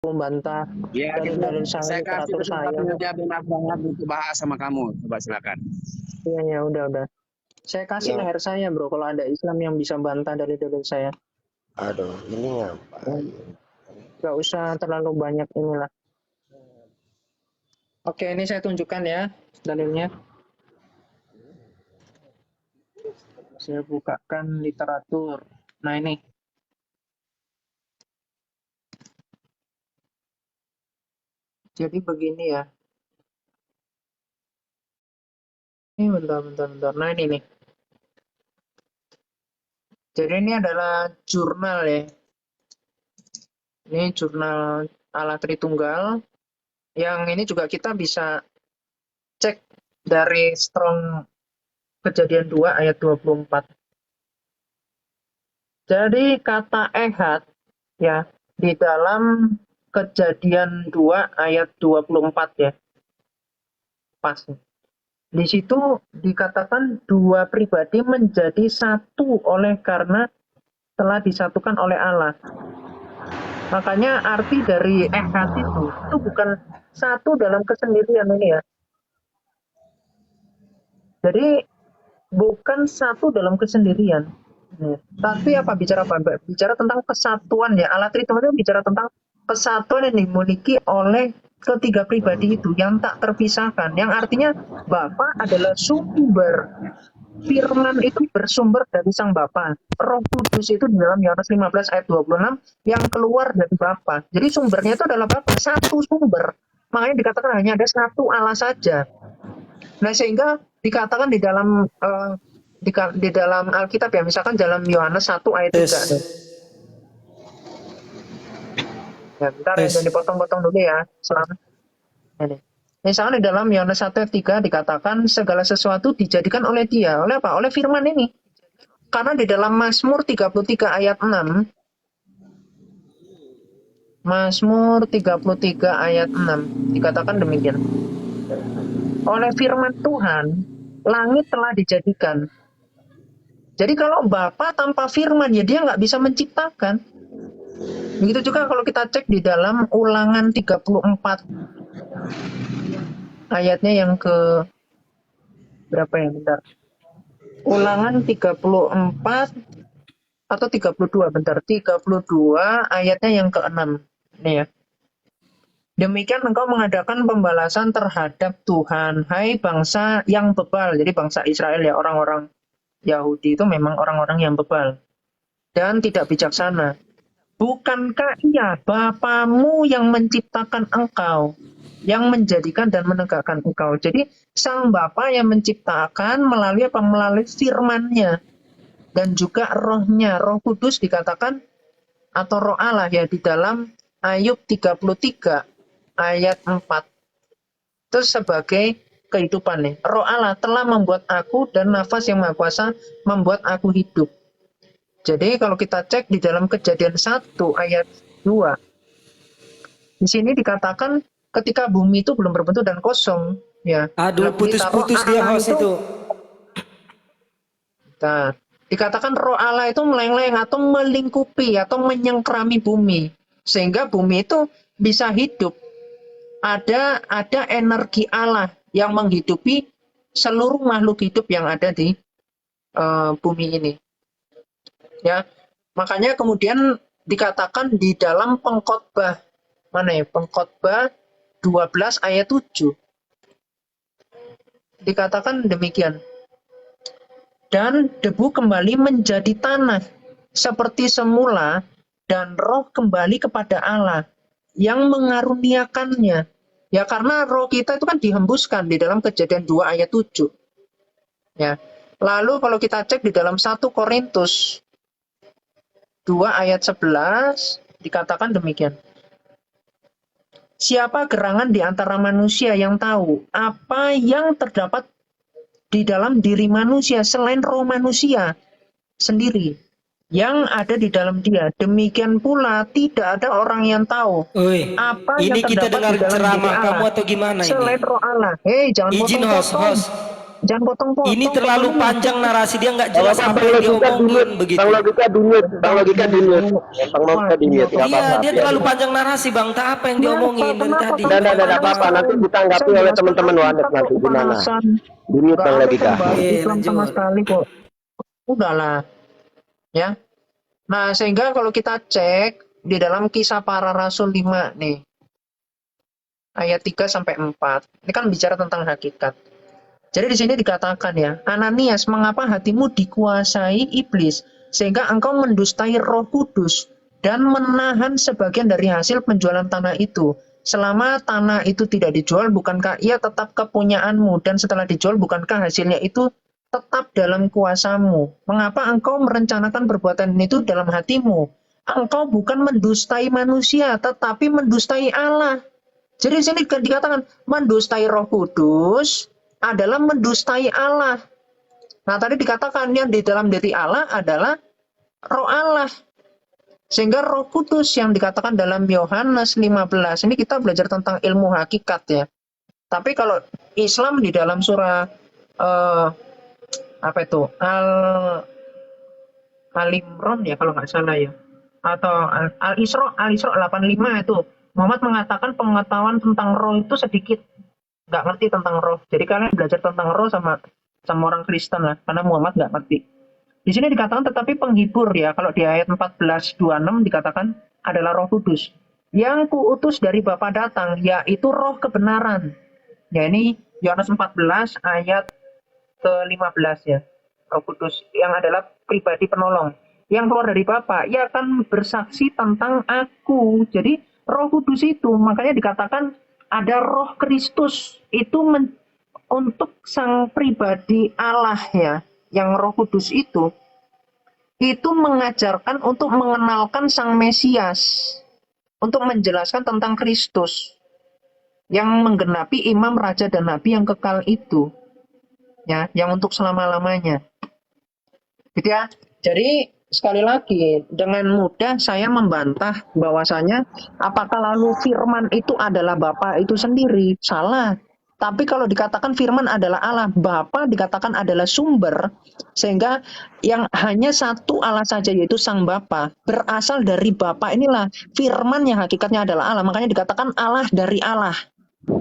membantah Ya, dalil-dalil saya, saya kasih literatur saya. kesempatan aja benar banget untuk bahas sama kamu. Coba silakan. Iya, ya, udah. Saya kasih Yang leher saya, bro, kalau ada Islam yang bisa bantah dalil-dalil saya. aduh, ini ngapain? Gak usah terlalu banyak inilah. Oke, ini saya tunjukkan ya dalilnya. Saya bukakan literatur. Nah, ini. Jadi begini ya. Ini bentar. Nah, ini nih. Jadi ini adalah jurnal ya. Ini jurnal ala Tritunggal. Yang ini juga kita bisa cek dari Strong Kejadian 2 ayat 24. Jadi kata ehad ya di dalam Kejadian 2 ayat 24 ya. Pas. Di situ dikatakan dua pribadi menjadi satu oleh karena telah disatukan oleh Allah. Makanya arti dari ehad itu bukan satu dalam kesendirian ini ya. Jadi bukan satu dalam kesendirian. Tapi apa? Bicara tentang kesatuan ya. Allah Tritunggal itu bicara tentang kesatuan yang dimiliki oleh ketiga pribadi itu yang tak terpisahkan. Yang artinya Bapa adalah sumber. Firman itu bersumber dari Sang Bapa. Roh Kudus itu di dalam Yohanes 15 ayat 26 yang keluar dari Bapa. Jadi sumbernya itu adalah Bapa, satu sumber. Makanya dikatakan hanya ada satu Allah saja. Nah, sehingga dikatakan di dalam di dalam Alkitab ya, misalkan dalam Yohanes 1 ayat 3. Ya, bentar ya, jangan dipotong-potong dulu ya. Selamat. Ini. Misalnya di dalam Yohanes 1 ayat 3 dikatakan segala sesuatu dijadikan oleh Dia. Oleh apa? Oleh firman ini. Karena di dalam Mazmur 33 ayat 6, Mazmur 33 ayat 6 dikatakan demikian. Oleh firman Tuhan, langit telah dijadikan. Jadi kalau Bapa tanpa firman, ya dia nggak bisa menciptakan. Begitu juga kalau kita cek di dalam Ulangan 34. Ayatnya yang ke berapa ya, bentar. Ulangan 34 atau 32, bentar. 32 ayatnya yang ke-6. Ini ya. Demikian engkau mengadakan pembalasan terhadap Tuhan, hai bangsa yang bebal. Jadi bangsa Israel ya, orang-orang Yahudi itu memang orang-orang yang bebal dan tidak bijaksana. Bukankah Ia Bapamu yang menciptakan engkau, yang menjadikan dan menegakkan engkau? Jadi Sang Bapa yang menciptakan melalui apa? Melalui firman-Nya dan juga rohnya. Roh Kudus dikatakan atau roh Allah ya di dalam Ayub 33 ayat 4. Itu sebagai kehidupan nih. Roh Allah telah membuat aku dan nafas yang maha kuasa membuat aku hidup. Jadi kalau kita cek di dalam Kejadian 1 ayat 2. Di sini dikatakan ketika bumi itu belum berbentuk dan kosong ya. Aduh, putus-putus dia host itu. Nah, dikatakan roh Allah itu meleng-leng atau melingkupi atau menyengkrami bumi sehingga bumi itu bisa hidup. Ada energi Allah yang menghidupi seluruh makhluk hidup yang ada di bumi ini. Ya, makanya kemudian dikatakan di dalam Pengkhotbah mana ya? Pengkhotbah 12 ayat 7. Dikatakan demikian. Dan debu kembali menjadi tanah seperti semula dan roh kembali kepada Allah yang mengaruniakannya. Ya karena roh kita itu kan dihembuskan di dalam Kejadian 2 ayat 7. Ya. Lalu kalau kita cek di dalam 1 Korintus 2 ayat 11 dikatakan demikian. Siapa gerangan di antara manusia yang tahu apa yang terdapat di dalam diri manusia selain roh manusia sendiri yang ada di dalam dia. Demikian pula tidak ada orang yang tahu apa ini yang kita terdapat dengar di dalam ceramah diri Allah kamu atau gimana selain ini? roh Allah. Hei, jangan Izin potong-potong. host. Jangan potong-potong. Ini terlalu potongnya panjang narasi dia nggak Gak jelas apa-apa, apa Bang yang Logika diomongin dimut. begitu. Bang Logika dimut. Bang Logika dimut. Bang Wah, Logika dimut. Gak Iya, apa-apa. dia biar. terlalu panjang narasi bang. Tak apa yang diomongin dari Kenapa? tadi. Nggak apa-apa. Nanti ditanggapi Saya oleh jelaskan teman-teman Wanet Alkitab nanti kok gimana. kepanasan. Dimut Nggak Bang ada Logika. pembahas Oke, Islam sama lanjut. sekali kok. Udahlah, ya. Nah, sehingga kalau kita cek di dalam Kisah Para Rasul 5 nih, ayat 3 sampai 4. Ini kan bicara tentang hakikat. Jadi di sini dikatakan ya, Ananias, mengapa hatimu dikuasai iblis sehingga engkau mendustai Roh Kudus dan menahan sebagian dari hasil penjualan tanah itu? Selama tanah itu tidak dijual, bukankah ia tetap kepunyaanmu? Dan setelah dijual, bukankah hasilnya itu tetap dalam kuasamu? Mengapa engkau merencanakan perbuatan itu dalam hatimu? Engkau bukan mendustai manusia, tetapi mendustai Allah. Jadi di sini dikatakan mendustai Roh Kudus adalah mendustai Allah. Nah, tadi dikatakan yang di dalam diri Allah adalah Roh Allah. Sehingga Roh Kudus yang dikatakan dalam Yohanes 15, ini kita belajar tentang ilmu hakikat ya. Tapi kalau Islam di dalam surah apa itu? Al-Imran ya kalau nggak salah ya. Atau Al-Isra 85 itu. Muhammad mengatakan pengetahuan tentang roh itu sedikit. Nggak ngerti tentang roh. Jadi kalian belajar tentang roh sama orang Kristen lah. Karena Muhammad nggak ngerti. Di sini dikatakan tetapi penghibur ya. Kalau di ayat 14:26 dikatakan adalah Roh Kudus. Yang kuutus dari Bapa datang, yaitu roh kebenaran. Ya ini Yohanes 14 ayat ke-15 ya. Roh Kudus yang adalah pribadi penolong. Yang keluar dari Bapa, ia akan bersaksi tentang aku. Jadi Roh Kudus itu makanya dikatakan ada Roh Kristus itu untuk sang pribadi Allah ya, yang Roh Kudus itu mengajarkan untuk mengenalkan sang Mesias, untuk menjelaskan tentang Kristus yang menggenapi imam, raja, dan nabi yang kekal itu ya, yang untuk selama-lamanya gitu ya. Jadi sekali lagi, dengan mudah saya membantah bahwasanya apakah lalu firman itu adalah Bapa itu sendiri? Salah. Tapi kalau dikatakan firman adalah Allah, Bapa dikatakan adalah sumber, sehingga yang hanya satu Allah saja yaitu Sang Bapa, berasal dari Bapa inilah firman yang hakikatnya adalah Allah. Makanya dikatakan Allah dari Allah.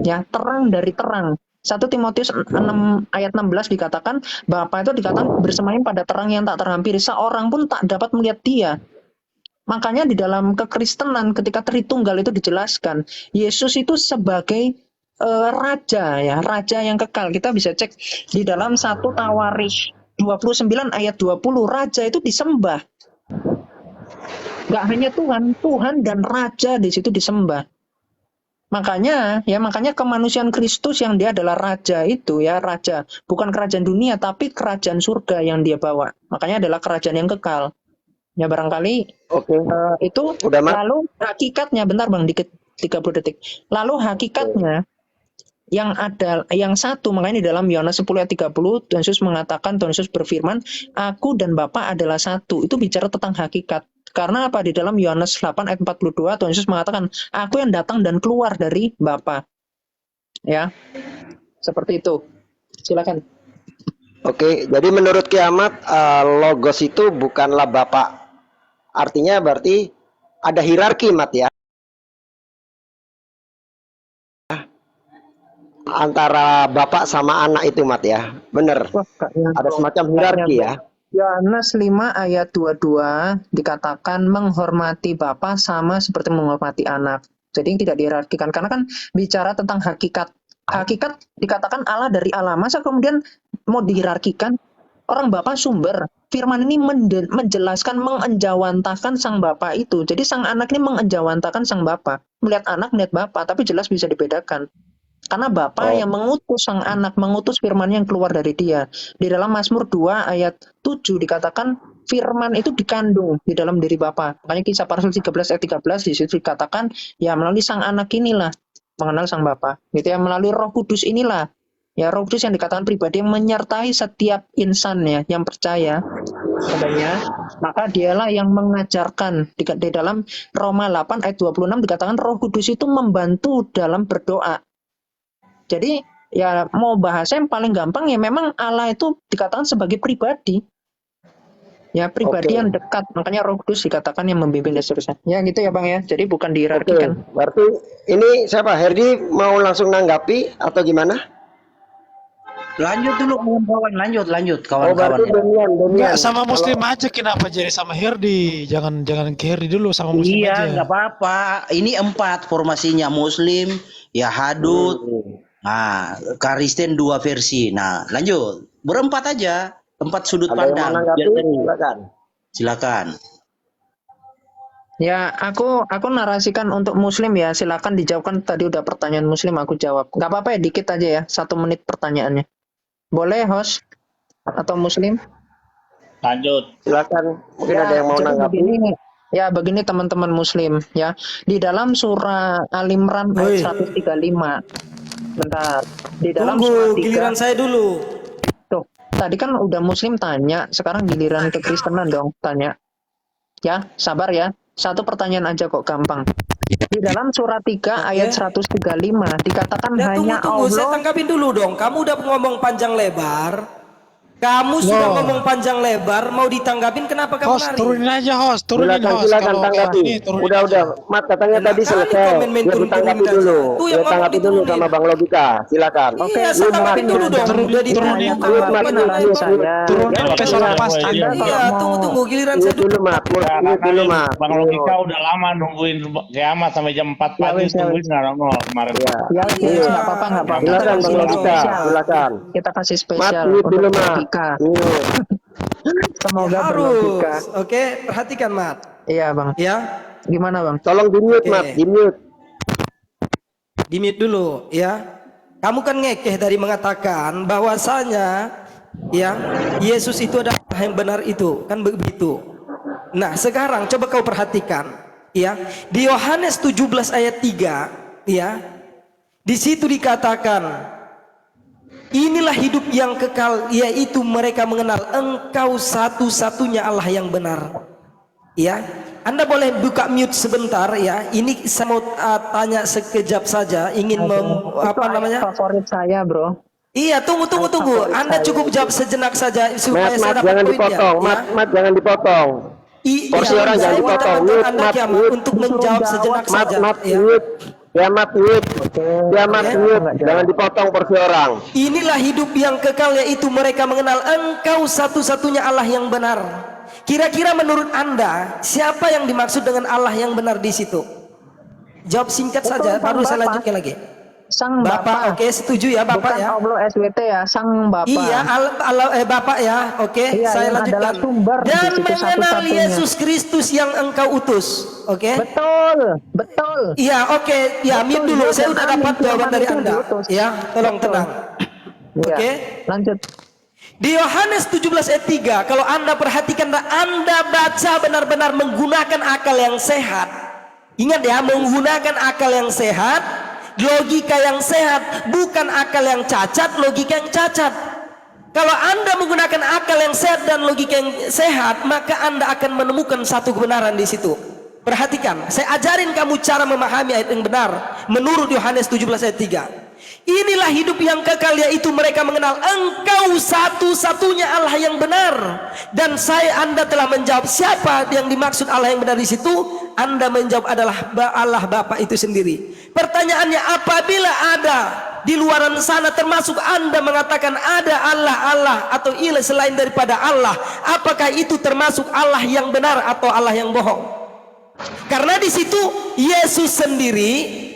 Ya, terang dari terang. 1 Timotius 6 ayat 16 dikatakan Bapa itu dikatakan bersemayam pada terang yang tak terhampiri, seorang pun tak dapat melihat dia. Makanya di dalam kekristenan ketika Tritunggal itu dijelaskan Yesus itu sebagai raja ya, raja yang kekal. Kita bisa cek di dalam 1 Tawarikh 29 ayat 20, raja itu disembah. Gak hanya Tuhan dan raja di situ disembah. Makanya kemanusiaan Kristus yang dia adalah raja itu ya, raja bukan kerajaan dunia tapi kerajaan surga yang dia bawa. Makanya adalah kerajaan yang kekal. Ya barangkali Oke. itu. Udah, Mat? Lalu hakikatnya, bentar Bang, dikit 30 detik. Lalu hakikatnya yang satu, makanya di dalam Yohanes 10 ayat 30 Tuhan Yesus mengatakan, Tuhan Yesus berfirman, aku dan Bapa adalah satu. Itu bicara tentang hakikat. Karena apa? Di dalam Yohanes 8 ayat 42 Tuhan Yesus mengatakan, aku yang datang dan keluar dari Bapa. Ya. Seperti itu. Silakan. Oke, jadi menurut Kiamat Logos itu bukanlah Bapa. Artinya berarti ada hierarki, Mat ya. Antara Bapak sama anak itu, Mat ya. Bener. Wah, Ada semacam hierarki ya. Yohanes 5 ayat 22 dikatakan menghormati Bapa sama seperti menghormati anak. Jadi tidak dihierarkikan karena kan bicara tentang hakikat. Hakikat dikatakan Allah dari Allah. Masa kemudian mau dihierarkikan? Orang Bapa sumber. Firman ini menjelaskan mengenjawantahkan sang Bapa itu. Jadi sang anak ini mengenjawantahkan sang Bapa. Melihat anak, melihat Bapa, tapi jelas bisa dibedakan. Karena Bapa yang mengutus sang anak, mengutus firman yang keluar dari dia. Di dalam Mazmur 2 ayat 7 dikatakan firman itu dikandung di dalam diri Bapa. Makanya Kisah Para Rasul 13 ayat 13 di situ dikatakan ya melalui sang anak inilah mengenal sang Bapa. Gitu ya, melalui Roh Kudus inilah. Ya, Roh Kudus yang dikatakan pribadi yang menyertai setiap insannya yang percaya padanya, maka dialah yang mengajarkan. Di dalam Roma 8 ayat 26 dikatakan Roh Kudus itu membantu dalam berdoa. Jadi Ya mau bahasa yang paling gampang ya memang Allah itu dikatakan sebagai pribadi. Ya pribadi Oke. yang dekat, makanya Roh Kudus dikatakan yang membimbing dan seterusnya. Ya gitu ya Bang ya. Jadi bukan Oke, dihierarkikan. berarti ini siapa? Herdi mau langsung nanggapi atau gimana? Lanjut dulu kawan-kawan, lanjut Oh, berarti kawan-kawan. Enggak, Demian. sama Kalau Muslim aja, kenapa jadi sama Herdi? Jangan ke Herdi dulu, sama Muslim Iya, aja. nggak apa-apa. Ini 4 formasinya Muslim, Yahudut, nah Kristen 2 versi. Nah, lanjut. Berempat aja, 4 sudut ada yang mau pandang. nanggapi? Biar seru. Silakan. Silakan. Ya aku narasikan untuk Muslim ya. Silakan dijawabkan, tadi udah pertanyaan Muslim aku jawab. Gak apa-apa ya, dikit aja ya, 1 menit pertanyaannya. Boleh host atau Muslim? Lanjut. Silakan. Mungkin ada yang mau jadi nanggapi. begini teman-teman Muslim ya. Di dalam surah Al-Imran Woi. ayat 135. Bentar. Di dalam surah Tunggu 3. giliran saya dulu. Tuh, tadi kan udah Muslim tanya, sekarang giliran kekristenan dong tanya. Ya, sabar ya. 1 pertanyaan aja kok, gampang. Di dalam surah 3 ayat 135 dikatakan Ya, hanya tunggu, saya Allah. tangkapin dulu dong. Kamu udah ngomong panjang lebar. Kamu sudah ngomong panjang lebar, mau ditanggapin kenapa kamu Host, lari? turunin aja host, turunin host. Silakan Kalau tanggapi. ini turunin Udah, aja. Mat katanya Enak tadi kali selesai. komen main Biar turunin ditanggapi aja. dulu. Tuh yang Biar ngomong tanggapi dulu diturunin. sama Bang Logika. Silakan. Iya, saya tanggapin dulu dong. Udah turunin, ditanya, turunin, panjang lebar. turunin Ya, sampai udah, suara pas. Anda Iya, kalau Iya, mau tunggu giliran saya Mute dulu. dulu, Mat. Ya, Mute dulu, makanya Mat. Bang Logika udah lama nungguin kiamat sampai jam 4 Ya, pagi wes, ya, tungguin nggak nongol kemarin. Ya. ya Iya. nggak apa-apa. Silakan Bang Kita kasih Logika. spesial. Silakan. Kita kasih Mat, spesial mute dulu, untuk Mat. logika. Mute. Semoga Ya, berlogika. harus. Oke, perhatikan Mat. Iya Bang. Ya, Gimana Bang? Tolong di-mute, Oke. Mat. Di-mute. di-mute dulu ya. Kamu kan ngekeh dari mengatakan bahwasanya ya Yesus itu adalah yang benar itu, kan begitu. Nah, sekarang coba kau perhatikan ya. Di Yohanes 17 ayat 3 ya. Di situ dikatakan, inilah hidup yang kekal, yaitu mereka mengenal Engkau satu-satunya Allah yang benar. Ya, Anda boleh buka mute sebentar ya. Ini saya mau tanya sekejap saja. Ingin apa Itu namanya? ayat favorit saya Bro. Iya, tunggu. Anda cukup jawab sejenak saja supaya Mat, saya dapat jangan poinnya. dipotong. Ya. Mat, jangan dipotong. Porsi orang jangan saya dipotong. minta Mute, Anda Mat, Kiamat mute. untuk menjawab sejenak Mat, saja. Mat, Ya. mute. Ya, Mat, mute. Ya, Mat, Oke. mute. Jangan dipotong porsi orang. Inilah hidup yang kekal, yaitu mereka mengenal Engkau satu-satunya Allah yang benar. Kira-kira menurut Anda siapa yang dimaksud dengan Allah yang benar di situ? Jawab singkat saja, Sang baru saya Bapa. lanjutkan lagi. Sang Bapak, oke, setuju ya Bapak Bukan ya. Allah SWT ya, Sang Bapa. Iya, Bapak ya, oke, Iya, saya yang lanjutkan. adalah sumber di Dan situ mengenal satu-satunya. Yesus Kristus yang Engkau utus, oke? Betul. Iya, oke, ya mute dulu. Saya udah dapat jawaban dari Anda. Ya, tolong tenang. Iya. Oke. Lanjut. Di Yohanes 17 ayat 3, kalau Anda perhatikan dan Anda baca benar-benar menggunakan akal yang sehat. Ingat ya, menggunakan akal yang sehat, logika yang sehat, bukan akal yang cacat, logika yang cacat. Kalau Anda menggunakan akal yang sehat dan logika yang sehat, maka Anda akan menemukan satu kebenaran di situ. Perhatikan, saya ajarin kamu cara memahami ayat yang benar menurut Yohanes 17 ayat 3. Inilah hidup yang kekal, yaitu mereka mengenal Engkau satu-satunya Allah yang benar. Dan Anda telah menjawab siapa yang dimaksud Allah yang benar di situ. Anda menjawab adalah Allah Bapa itu sendiri. Pertanyaannya, apabila ada di luaran sana termasuk Anda mengatakan ada Allah atau ilah selain daripada Allah, apakah itu termasuk Allah yang benar atau Allah yang bohong? Karena di situ Yesus sendiri,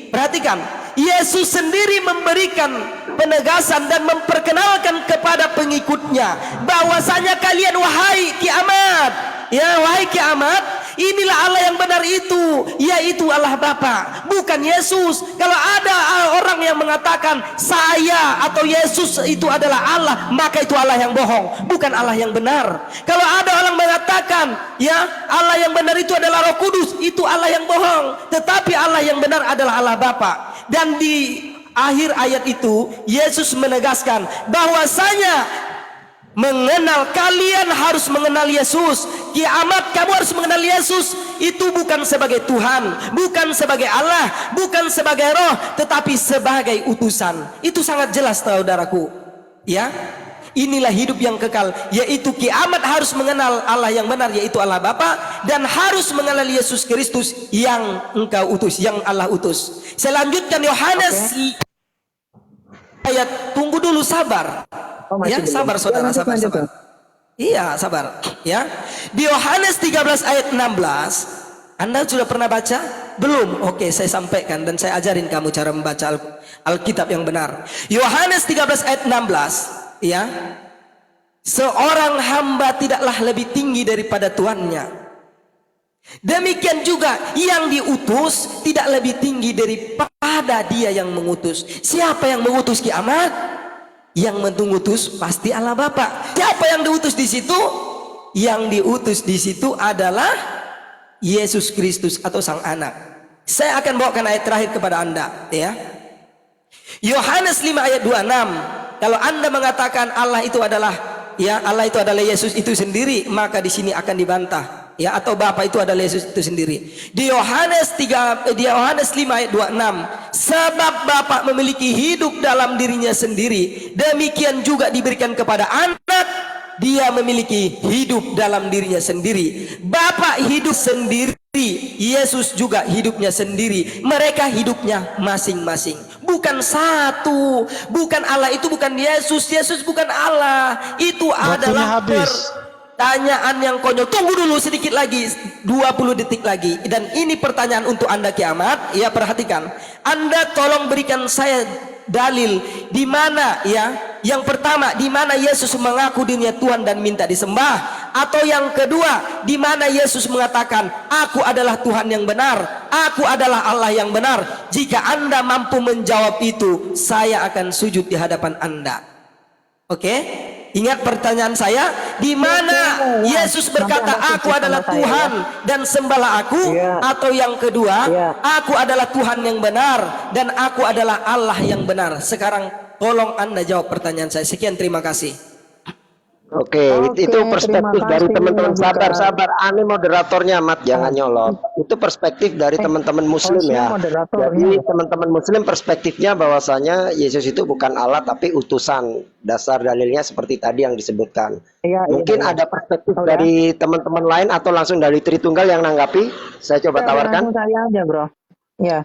perhatikan, Yesus sendiri memberikan penegasan dan memperkenalkan kepada pengikutnya bahwasanya kalian wahai kiamat, inilah Allah yang benar itu, yaitu Allah Bapa, bukan Yesus. Kalau ada orang yang mengatakan saya atau Yesus itu adalah Allah, maka itu Allah yang bohong, bukan Allah yang benar. Kalau ada orang mengatakan ya Allah yang benar itu adalah Roh Kudus, itu Allah yang bohong, tetapi Allah yang benar adalah Allah Bapa. Dan di akhir ayat itu Yesus menegaskan bahwasanya Kalian harus mengenal Yesus. Kiamat kamu harus mengenal Yesus. Itu bukan sebagai Tuhan, bukan sebagai Allah, bukan sebagai roh, tetapi sebagai utusan. Itu sangat jelas, saudaraku. Ya, inilah hidup yang kekal, yaitu kiamat harus mengenal Allah yang benar, yaitu Allah Bapa, dan harus mengenal Yesus Kristus yang engkau utus, yang Allah utus. Selanjutnya Yohanes ayat, tunggu dulu, sabar. Ya, belum. sabar saudara, Lanjut, sabar. Iya, sabar. Ya, di Yohanes 13 ayat 16, Anda sudah pernah baca? Belum? Oke, saya sampaikan dan saya ajarin kamu cara membaca Alkitab yang benar. Yohanes 13 ayat 16, ya. Seorang hamba tidaklah lebih tinggi daripada tuannya. Demikian juga yang diutus tidak lebih tinggi daripada dia yang mengutus. Siapa yang mengutus kiamat? Yang mengutus pasti Allah Bapa. Siapa yang diutus di situ? Yang diutus di situ adalah Yesus Kristus atau Sang Anak. Saya akan bawakan ayat terakhir kepada Anda, ya. Yohanes 5 ayat 26. Kalau Anda mengatakan Allah itu adalah, ya, Allah itu adalah Yesus itu sendiri, maka di sini akan dibantah, ya, atau Bapa itu adalah Yesus itu sendiri. Di Yohanes 5 ayat 26, sebab Bapa memiliki hidup dalam dirinya sendiri, demikian juga diberikan kepada anak, dia memiliki hidup dalam dirinya sendiri. Bapa hidup sendiri, Yesus juga hidupnya sendiri. Mereka hidupnya masing-masing, bukan satu. Bukan Allah itu bukan Yesus, Yesus bukan Allah. Itu Waktunya adalah habis. pertanyaan yang konyol. Tunggu dulu sedikit lagi, 20 detik lagi. Dan ini pertanyaan untuk Anda kiamat. Ya, perhatikan. Anda tolong berikan saya dalil di mana, ya. Yang pertama, di mana Yesus mengaku dirinya Tuhan dan minta disembah, atau yang kedua, di mana Yesus mengatakan, "Aku adalah Tuhan yang benar, aku adalah Allah yang benar." Jika Anda mampu menjawab itu, saya akan sujud di hadapan Anda. Oke? Ingat pertanyaan saya, di mana Yesus berkata, "Aku adalah Tuhan dan sembahlah aku," atau yang kedua, "Aku adalah Tuhan yang benar dan aku adalah Allah yang benar." Sekarang tolong Anda jawab pertanyaan saya. Sekian, terima kasih. Oke, itu Oke, perspektif terima dari kasih, teman-teman. Bukan. Sabar. Ani moderatornya, Mat, jangan nyolot. Itu perspektif dari teman-teman Muslim harusnya ya. moderatornya. Jadi teman-teman Muslim perspektifnya bahwasanya Yesus itu bukan Allah tapi utusan. Dasar dalilnya seperti tadi yang disebutkan. Iya, Mungkin iya. ada perspektif Udah. dari teman-teman lain atau langsung dari Tritunggal yang nanggapi. Saya coba tawarkan. Langsung saya aja, bro. Ya.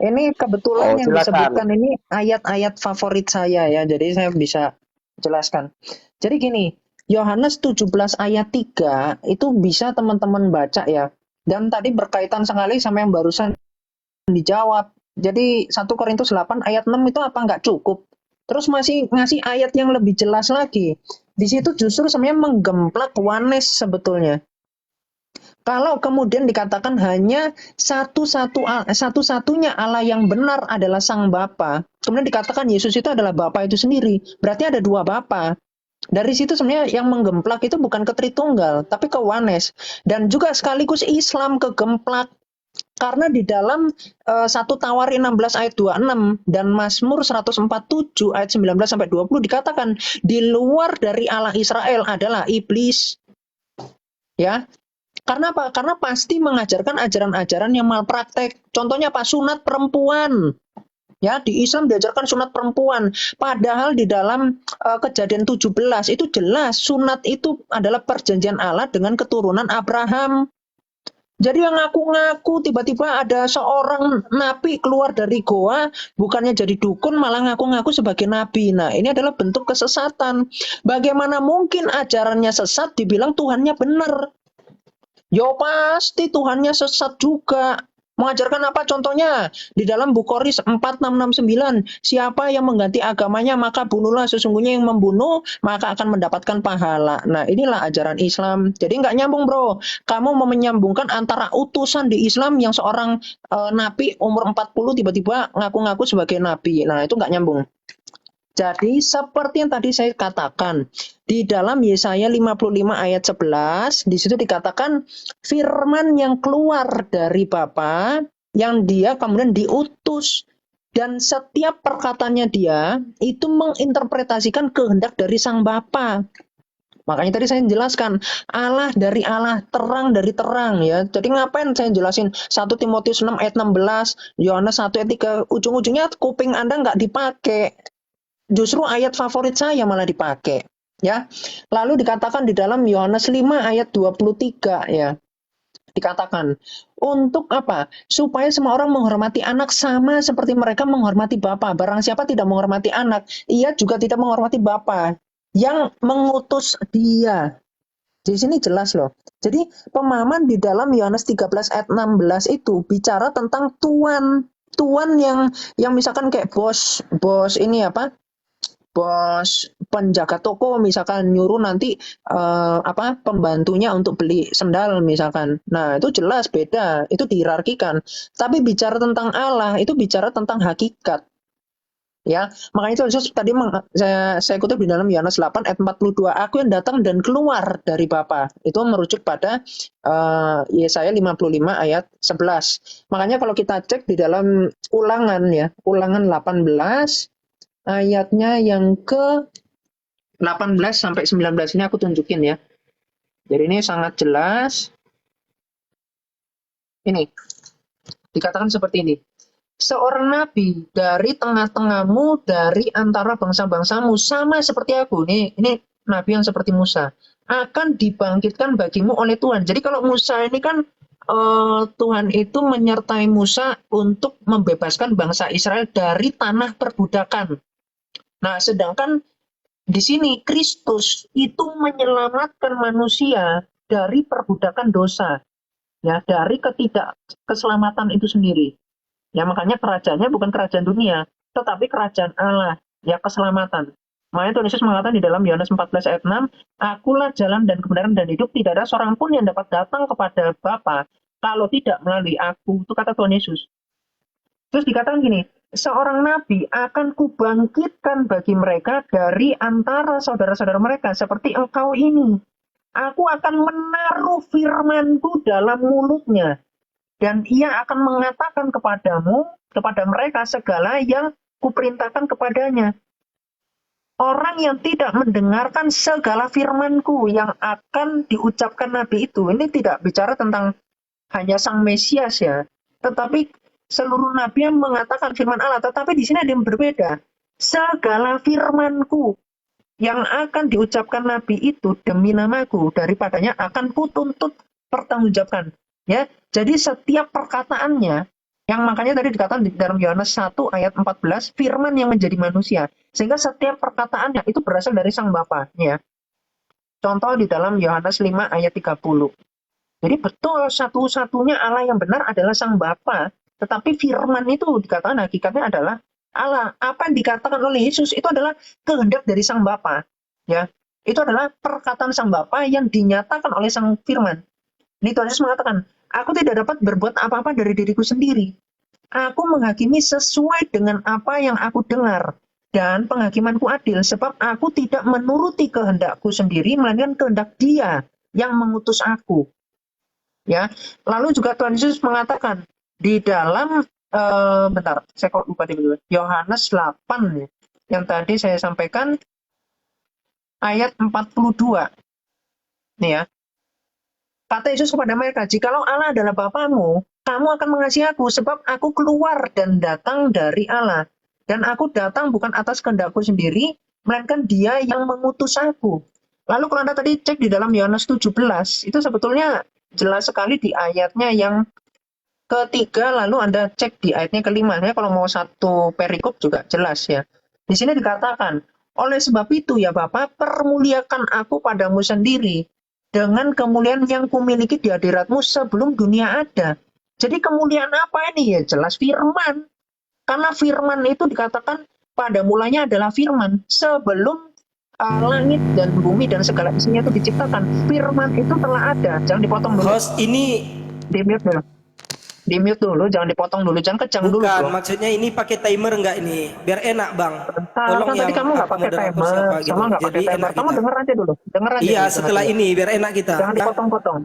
Ini kebetulan Oh, yang silakan. disebutkan ini ayat-ayat favorit saya ya. Jadi saya bisa jelaskan. Jadi gini, Yohanes 17 ayat 3 itu bisa teman-teman baca ya. Dan tadi berkaitan sekali sama yang barusan dijawab. Jadi 1 Korintus 8 ayat 6 itu apa nggak cukup? Terus masih ngasih ayat yang lebih jelas lagi. Di situ justru sebenarnya menggemplak oneness sebetulnya. Kalau kemudian dikatakan hanya satu-satunya Allah yang benar adalah Sang Bapa, kemudian dikatakan Yesus itu adalah Bapa itu sendiri, berarti ada dua Bapa. Dari situ sebenarnya yang menggemplak itu bukan ke Tritunggal, tapi ke oneness. Dan juga sekaligus Islam kegemplak. Karena di dalam 1 Tawari 16 ayat 26 dan Mazmur 147 ayat 19-20 dikatakan di luar dari Allah Israel adalah iblis. Ya. Karena apa? Karena pasti mengajarkan ajaran-ajaran yang malpraktek. Contohnya apa? Sunat perempuan. Ya, di Islam diajarkan sunat perempuan. Padahal di dalam Kejadian 17 itu jelas sunat itu adalah perjanjian Allah dengan keturunan Abraham. Jadi yang ngaku-ngaku tiba-tiba ada seorang nabi keluar dari goa, bukannya jadi dukun malah ngaku-ngaku sebagai nabi. Nah, ini adalah bentuk kesesatan. Bagaimana mungkin ajarannya sesat dibilang Tuhannya benar? Yo pasti Tuhannya sesat juga. Mengajarkan apa contohnya? Di dalam Bukhari 4669, siapa yang mengganti agamanya maka bunuhlah, sesungguhnya yang membunuh maka akan mendapatkan pahala. Nah, inilah ajaran Islam. Jadi nggak nyambung, bro. Kamu mau menyambungkan antara utusan di Islam yang seorang nabi umur 40 tiba-tiba ngaku-ngaku sebagai nabi. Nah, itu nggak nyambung. Jadi seperti yang tadi saya katakan, di dalam Yesaya 55 ayat 11, di situ dikatakan firman yang keluar dari Bapa, yang dia kemudian diutus. Dan setiap perkataannya dia, itu menginterpretasikan kehendak dari Sang Bapa. Makanya tadi saya jelaskan Allah dari Allah, terang dari terang ya. Jadi ngapain saya jelasin 1 Timotius 6 ayat 16, Yohanes 1 ayat 3, ujung-ujungnya kuping Anda nggak dipakai. Justru ayat favorit saya malah dipakai ya. Lalu dikatakan di dalam Yohanes 5 ayat 23 ya. Dikatakan untuk apa? Supaya semua orang menghormati anak sama seperti mereka menghormati Bapa. Barang siapa tidak menghormati anak, ia juga tidak menghormati Bapa yang mengutus dia. Di sini jelas loh. Jadi pemahaman di dalam Yohanes 13 ayat 16 itu bicara tentang tuan. Tuan yang misalkan kayak bos ini apa? Bos penjaga toko misalkan nyuruh nanti pembantunya untuk beli sendal misalkan. Nah, itu jelas beda, itu dihierarkikan. Tapi bicara tentang Allah itu bicara tentang hakikat. Ya, makanya itu Yesus tadi saya kutip di dalam Yohanes 8 ayat 42, aku yang datang dan keluar dari Bapa. Itu merujuk pada Yesaya 55 ayat 11. Makanya kalau kita cek di dalam Ulangan ya, Ulangan 18 ayatnya yang ke 18 sampai 19 ini aku tunjukin ya. Jadi ini sangat jelas. Ini dikatakan seperti ini. Seorang nabi dari tengah-tengahmu, dari antara bangsa-bangsamu, sama seperti aku. Ini nabi yang seperti Musa. Akan dibangkitkan bagimu oleh Tuhan. Jadi kalau Musa ini kan Tuhan itu menyertai Musa untuk membebaskan bangsa Israel dari tanah perbudakan. Nah, sedangkan di sini Kristus itu menyelamatkan manusia dari perbudakan dosa. Ya, dari ketidakkeselamatan itu sendiri. Ya, makanya kerajaannya bukan kerajaan dunia, tetapi kerajaan Allah, ya keselamatan. Makanya Tuhan Yesus mengatakan di dalam Yohanes 14 ayat 6, akulah jalan dan kebenaran dan hidup, tidak ada seorang pun yang dapat datang kepada Bapa kalau tidak melalui aku. Itu kata Tuhan Yesus. Terus dikatakan gini, seorang nabi akan kubangkitkan bagi mereka dari antara saudara-saudara mereka, seperti engkau ini. Aku akan menaruh firmanku dalam mulutnya. Dan ia akan mengatakan kepada mereka segala yang kuperintahkan kepadanya. Orang yang tidak mendengarkan segala firmanku yang akan diucapkan Nabi itu, ini tidak bicara tentang hanya Sang Mesias ya, tetapi seluruh Nabi yang mengatakan firman Allah, tetapi di sini ada yang berbeda. Segala firmanku yang akan diucapkan Nabi itu demi namaku, daripadanya akan kutuntut pertanggungjawabkan. Ya, jadi setiap perkataannya, yang makanya tadi dikatakan di dalam Yohanes 1 ayat 14, firman yang menjadi manusia. Sehingga setiap perkataannya itu berasal dari Sang Bapa. Ya. Contoh di dalam Yohanes 5 ayat 30. Jadi betul satu-satunya Allah yang benar adalah Sang Bapa. Tetapi firman itu dikatakan hakikatnya adalah Allah. Apa yang dikatakan oleh Yesus itu adalah kehendak dari Sang Bapa. Ya. Itu adalah perkataan Sang Bapa yang dinyatakan oleh Sang Firman. Ini Tuhan Yesus mengatakan, aku tidak dapat berbuat apa-apa dari diriku sendiri. Aku menghakimi sesuai dengan apa yang aku dengar. Dan penghakimanku adil, sebab aku tidak menuruti kehendakku sendiri, melainkan kehendak Dia yang mengutus aku. Ya. Lalu juga Tuhan Yesus mengatakan, di dalam, bentar, saya kok lupa tiba-tiba, Yohanes 8, yang tadi saya sampaikan, ayat 42. Nih ya. Kata Yesus kepada mereka, jikalau Allah adalah Bapamu, kamu akan mengasihi aku, sebab aku keluar dan datang dari Allah. Dan aku datang bukan atas kehendakku sendiri, melainkan Dia yang mengutus aku. Lalu kalau Anda tadi cek di dalam Yohanes 17, itu sebetulnya jelas sekali di ayatnya yang ketiga, lalu Anda cek di ayatnya kelima. Ya, kalau mau satu perikop juga jelas ya. Di sini dikatakan, oleh sebab itu ya Bapa, permuliakan aku padamu sendiri, dengan kemuliaan yang kumiliki di hadiratmu sebelum dunia ada. Jadi kemuliaan apa ini? Ya jelas firman. Karena firman itu dikatakan pada mulanya adalah firman. Sebelum langit dan bumi dan segala isinya itu diciptakan, firman itu telah ada. Jangan dipotong dulu. Host ini Di-mute dulu. Di-mute dulu, jangan dipotong dulu. Jangan kejang dulu. bukan, Bro. maksudnya ini pakai timer enggak ini? Biar enak, Bang. Kan tadi kamu nggak pakai timer. Gitu. Kamu nggak pakai Jadi timer. enak Kamu kita. denger aja dulu. Denger aja Iya, dulu, setelah denger aja. ini biar enak kita. Jangan Nah, dipotong-potong.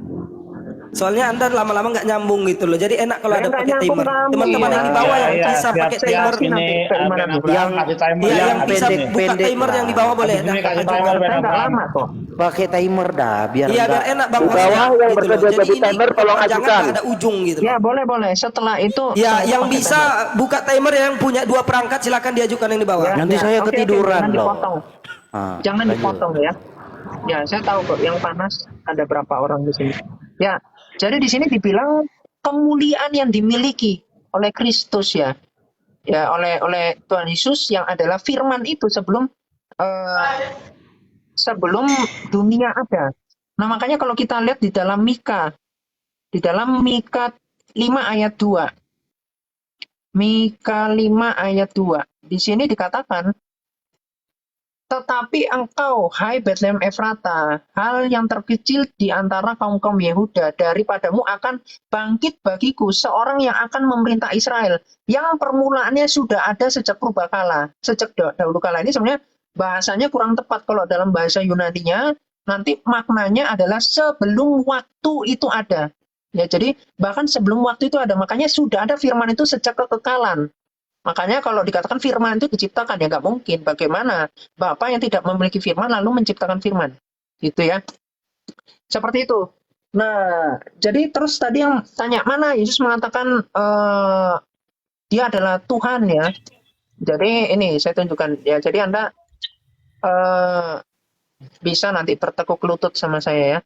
Soalnya Anda lama-lama nggak nyambung gitu loh. Jadi enak kalau Ya, ada nggak pakai nyambung timer. kamu. Teman-teman yang di bawah Iya, yang iya, bisa siap, pakai siap. timer. Kasih Ini nanti ke Ben mana Abraham Yang- kasih timer Iya, ya, yang habis bisa ini. buka pendek timer lah. yang di bawah boleh. Habis ini Dah, kasih ajukan. timer Ben Saya nggak Abraham. lama kok. Pakai timer dah biar Iya, biar enggak. enak Bang Di Bos bawah ya, yang gitu loh. bersedia Jadi jadi ini timer tolong jangan ajukan. nggak ada ujung gitu loh. Ya boleh. Setelah itu Ya, setelah itu yang pakai bisa timer. buka timer yang punya 2 perangkat silakan diajukan yang di bawah. Ya, Nanti ya. saya Oke, ketiduran jangan loh. dipotong. Ah, Jangan lanjut. dipotong ya. Ya, saya tahu kok yang panas ada berapa orang di sini. Ya, jadi di sini dibilang kemuliaan yang dimiliki oleh Kristus ya. Ya, oleh Tuhan Yesus yang adalah firman itu sebelum dunia ada. Nah, makanya kalau kita lihat di dalam Mika 5 ayat 2. Mika 5 ayat 2. Di sini dikatakan, tetapi engkau, hai Betlehem Efrata, hal yang terkecil di antara kaum-kaum Yehuda, daripadamu akan bangkit bagiku seorang yang akan memerintah Israel, yang permulaannya sudah ada sejak purbakala, sejak dahulu kala. Ini sebenarnya bahasanya kurang tepat kalau dalam bahasa Yunaninya, nanti maknanya adalah sebelum waktu itu ada. Ya, jadi bahkan sebelum waktu itu ada, makanya sudah ada firman itu sejak kekekalan. Makanya kalau dikatakan firman itu diciptakan, ya nggak mungkin. Bagaimana Bapa yang tidak memiliki firman lalu menciptakan firman? Gitu ya. Seperti itu. Nah, jadi terus tadi yang tanya mana Yesus mengatakan dia adalah Tuhan ya. Jadi ini saya tunjukkan ya. Jadi Anda bisa nanti bertekuk lutut sama saya ya.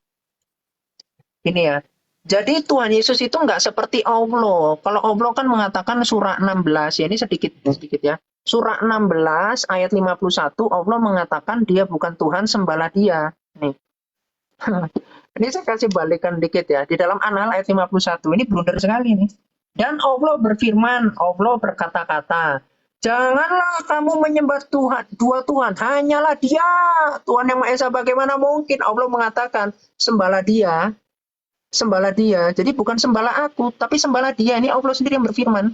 Ini ya. Jadi Tuhan Yesus itu nggak seperti Allah. Kalau Allah kan mengatakan surah 16, ya ini sedikit ya. Surah 16 ayat 51 Allah mengatakan dia bukan Tuhan, sembahlah dia. Nih. Ini saya kasih balikan dikit ya. Di dalam An-Nahl ayat 51 ini blunder sekali nih. Dan Allah berfirman, Allah berkata-kata, janganlah kamu menyembah Tuhan, dua Tuhan, hanyalah Dia, Tuhan yang Maha Esa. Bagaimana mungkin Allah mengatakan sembahlah Dia? Sembahlah Dia. Jadi bukan sembahlah aku, tapi sembahlah Dia. Ini Allah sendiri yang berfirman.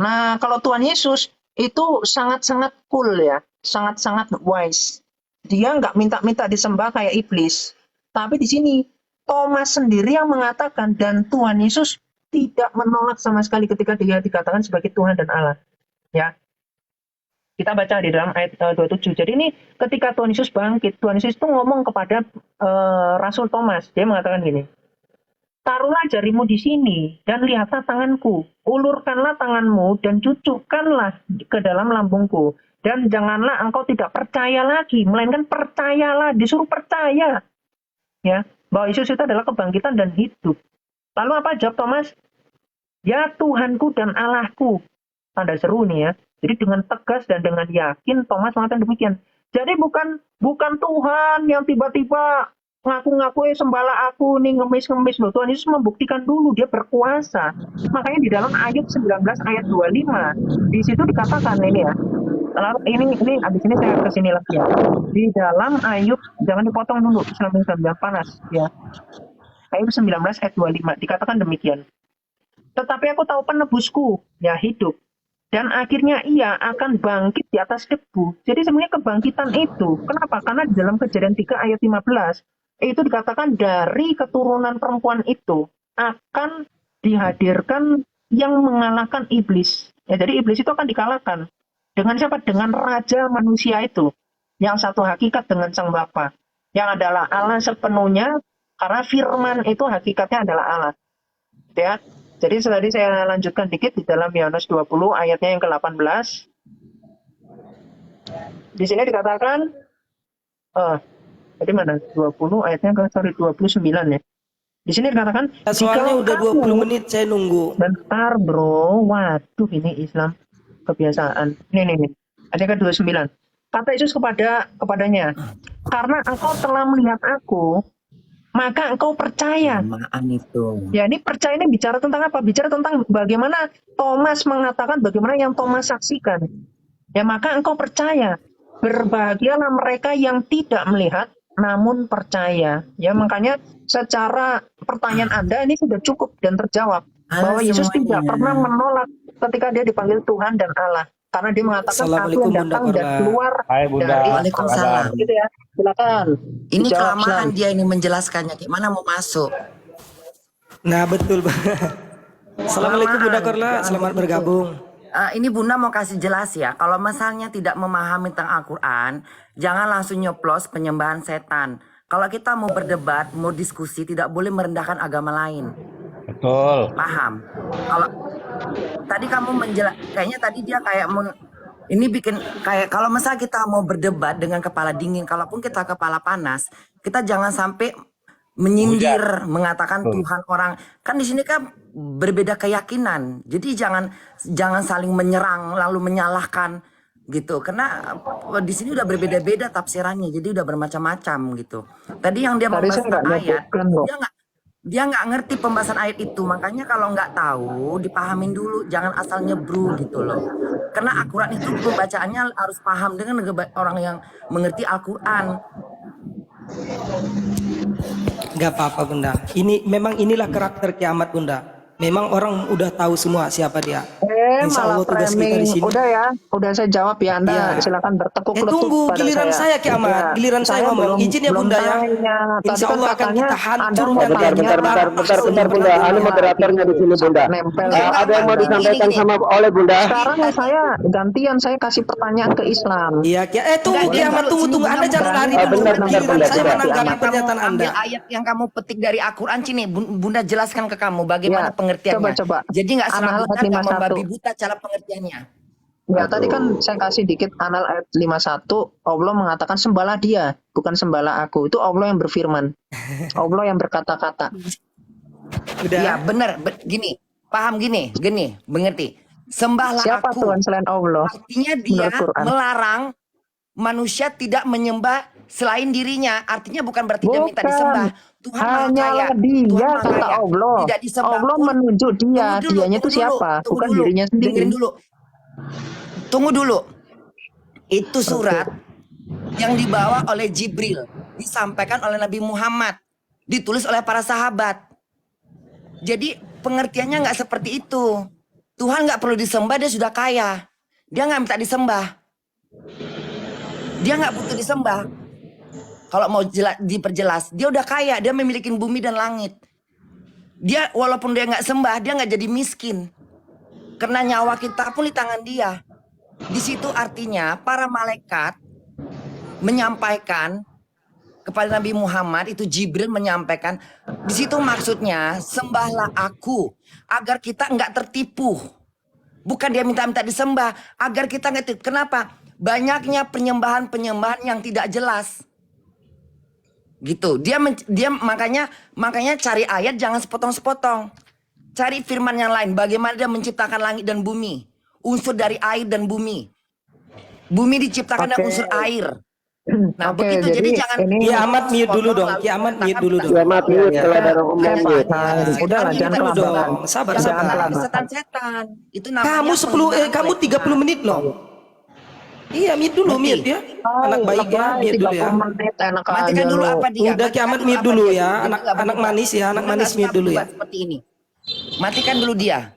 Nah, kalau Tuhan Yesus itu sangat-sangat cool ya, sangat-sangat wise. Dia nggak minta-minta disembah kayak iblis. Tapi di sini Thomas sendiri yang mengatakan, dan Tuhan Yesus tidak menolak sama sekali ketika dia dikatakan sebagai Tuhan dan Allah. Ya, kita baca di dalam ayat 27. Jadi ini ketika Tuhan Yesus bangkit, Tuhan Yesus itu ngomong kepada Rasul Thomas. Dia mengatakan gini, taruhlah jarimu di sini dan lihatlah tanganku. Ulurkanlah tanganmu dan cucukkanlah ke dalam lambungku. Dan janganlah engkau tidak percaya lagi, melainkan percayalah, disuruh percaya. Ya, bahwa Yesus itu adalah kebangkitan dan hidup. Lalu apa jawab Thomas? Ya Tuhanku dan Allahku. Tanda seru nih ya. Jadi dengan tegas dan dengan yakin Thomas mengatakan demikian. Jadi bukan Tuhan yang tiba-tiba ngaku-ngaku sembahlah aku nih, ngemis-ngemis loh. Tuhan Yesus membuktikan dulu dia berkuasa. Makanya di dalam ayat 19 ayat 25 di situ dikatakan ini ya. Lalu ini abis ini saya kesini lagi ya. Di dalam Ayub, jangan dipotong dulu, Islam panas ya. Ayub 19 ayat 25 dikatakan demikian. Tetapi aku tahu penebusku ya hidup, dan akhirnya ia akan bangkit di atas debu. Jadi sebenarnya kebangkitan itu, kenapa? Karena di dalam Kejadian 3 ayat 15 itu dikatakan dari keturunan perempuan itu akan dihadirkan yang mengalahkan iblis. Ya, jadi iblis itu akan dikalahkan. Dengan siapa? Dengan raja manusia itu. Yang satu hakikat dengan sang Bapa. Yang adalah Allah sepenuhnya, karena firman itu hakikatnya adalah Allah. Ya. Jadi tadi saya lanjutkan dikit di dalam Yohanes 20 ayatnya yang ke-18. Di sini dikatakan tadi mana? 20 ayatnya ke 29 ya. Di sini dikatakan Soalnya udah 20 menit saya nunggu. Bentar bro, waduh ini Islam kebiasaan. Nih. Ayat ke-29. Kata Yesus kepadanya, karena engkau telah melihat aku, maka engkau percaya. Samaan itu. Ya, ini percaya ini bicara tentang apa? Bicara tentang bagaimana Thomas mengatakan, bagaimana yang Thomas saksikan. Ya, maka engkau percaya. Berbahagialah mereka yang tidak melihat, namun percaya. Ya, makanya secara pertanyaan Anda ini sudah cukup dan terjawab. Halo Bahwa Yesus semuanya. tidak pernah menolak ketika dia dipanggil Tuhan dan Allah. Karena dia mengatakan, aku Assalamualaikum, yang datang Bunda dan Korla. keluar Hai Bunda. dari Waalaikumsalam. Allah. Gitu ya, silakan. Ini Dijawab, kelamaan silakan. dia ini menjelaskannya. Gimana mau masuk? Nah betul Bang. Assalamualaikum Bunda Korla, selamat bergabung. Ini Bunda mau kasih jelas ya, kalau misalnya tidak memahami tentang Al-Quran, jangan langsung nyoplos penyembahan setan. Kalau kita mau berdebat, mau diskusi, tidak boleh merendahkan agama lain. Betul. Paham? Kalau tadi kamu kayaknya tadi dia kayak ini bikin kayak kalau misalnya kita mau berdebat dengan kepala dingin, kalaupun kita kepala panas, kita jangan sampai menyindir, mengatakan Tuhan orang. Kan di sini kan berbeda keyakinan. Jadi jangan saling menyerang lalu menyalahkan gitu. Karena di sini udah berbeda-beda tafsirannya. Jadi udah bermacam-macam gitu. Tadi yang dia Tadi membahas saya nggak ayat, nyebutkan loh. dia nggak ngerti pembahasan ayat itu. Makanya kalau nggak tahu dipahamin dulu, jangan asal nyebru gitu loh. Karena Al-Quran itu pembacaannya harus paham dengan orang yang mengerti Al-Quran. Gak apa-apa Bunda. Inilah karakter kiamat Bunda. Memang orang udah tahu semua siapa dia. Insya Malah Allah tugas kita di framing. sini. Udah ya, udah saya jawab ya. Anda Iya. silakan bertekuk lutut Tunggu pada giliran saya kiamat. Ya, Giliran saya ngomong. Izin ya belum Bunda ya. tanya. Tadi Insya kan Allah akan katanya kita Anda hancurkan mau tanya Bentar Bunda. Anu moderatornya di sini Bunda. nempel. Ada yang mau disampaikan Gini. sama oleh Bunda? Sekarang saya gantian, saya kasih pertanyaan ke Islam. Iya, tunggu Enggak, kiamat, tunggu. Anda jangan lari dulu. Bentar, Giliran Bunda. saya menanggapi Yang pernyataan kamu Anda. ambil ayat yang kamu petik dari Al-Quran sini, Bunda jelaskan ke kamu bagaimana Ya, pengertiannya. coba. Jadi nggak salah Analog buta, nggak 51. membabi buta cara pengertiannya. Ya, tadi kan saya kasih dikit anal ayat 51, Allah mengatakan sembahlah dia, bukan sembahlah aku. Itu Allah yang berfirman. Allah yang berkata-kata. Udah. Iya benar, gini, paham gini, mengerti. Sembahlah Siapa aku. Tuhan selain Allah? Artinya dia Menurut Quran. melarang manusia tidak menyembah selain dirinya. Artinya bukan berarti dia minta Bukan. disembah. Tuhan Maha Kaya. Hanyalah dia, Tuhan Maha kata Kaya. Allah. Tidak disembah Allah pun. menunjuk dia. Tunggu dulu, Dianya itu tunggu dulu, siapa? tunggu Bukan dulu. dirinya sendiri. Dengerin dulu. Tunggu dulu. Itu surat yang dibawa oleh Jibril, disampaikan oleh Nabi Muhammad, ditulis oleh para sahabat. Jadi pengertiannya nggak seperti itu. Tuhan nggak perlu disembah, dia sudah kaya. Dia nggak minta disembah. Dia nggak butuh disembah. Kalau mau diperjelas, dia udah kaya, dia memiliki bumi dan langit. Dia walaupun dia nggak sembah, dia nggak jadi miskin. Karena nyawa kita pun di tangan dia. Di situ artinya para malaikat menyampaikan kepada Nabi Muhammad, itu Jibril menyampaikan. Di situ maksudnya sembahlah aku agar kita nggak tertipu. Bukan dia minta-minta disembah, agar kita nggak tertipu. Kenapa? Banyaknya penyembahan yang tidak jelas. Gitu. Dia makanya cari ayat jangan sepotong-sepotong. Cari firman yang lain. Bagaimana dia menciptakan langit dan bumi. Unsur dari air dan bumi. Bumi diciptakan dari unsur air. Nah, Oke, begitu. Jadi jangan Kiamat mute dulu dong. Kiamat mute dulu dong. Kiamat mute kalau ada ngomong mute. Udah lah, jangan dulu kelabakan. dong. Sabar, Jangan sabar. kelabakan. Setan-setan. Itu namanya Kamu 30 menit loh. Iya, mute dulu, mute ya. Anak baik ya, mute dulu ya. 30 menit enak aja Matikan dulu lu. apa dia? Udah kiamat mute dulu ya. Anak manis ya, anak manis mute dulu ya. Seperti ini. Matikan dulu dia.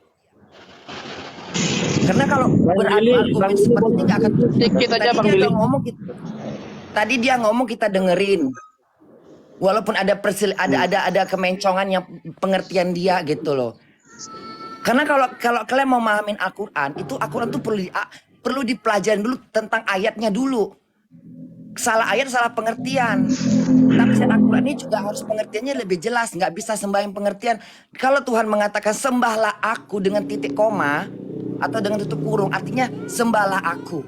Karena kalau berargumen seperti ini nggak akan Sedikit aja Bang Billy. Tadi dia ngomong kita dengerin. Walaupun ada ada kemencongan yang pengertian dia gitu loh. Karena kalau kalian mau memahamin Al-Quran, itu Al-Quran tuh perlu dipelajarin dulu tentang ayatnya dulu. Salah ayat, salah pengertian. Tapi Al-Quran ini juga harus pengertiannya lebih jelas. Nggak bisa sembahyang pengertian. Kalau Tuhan mengatakan sembahlah aku dengan titik koma atau dengan tutup kurung, artinya sembahlah aku.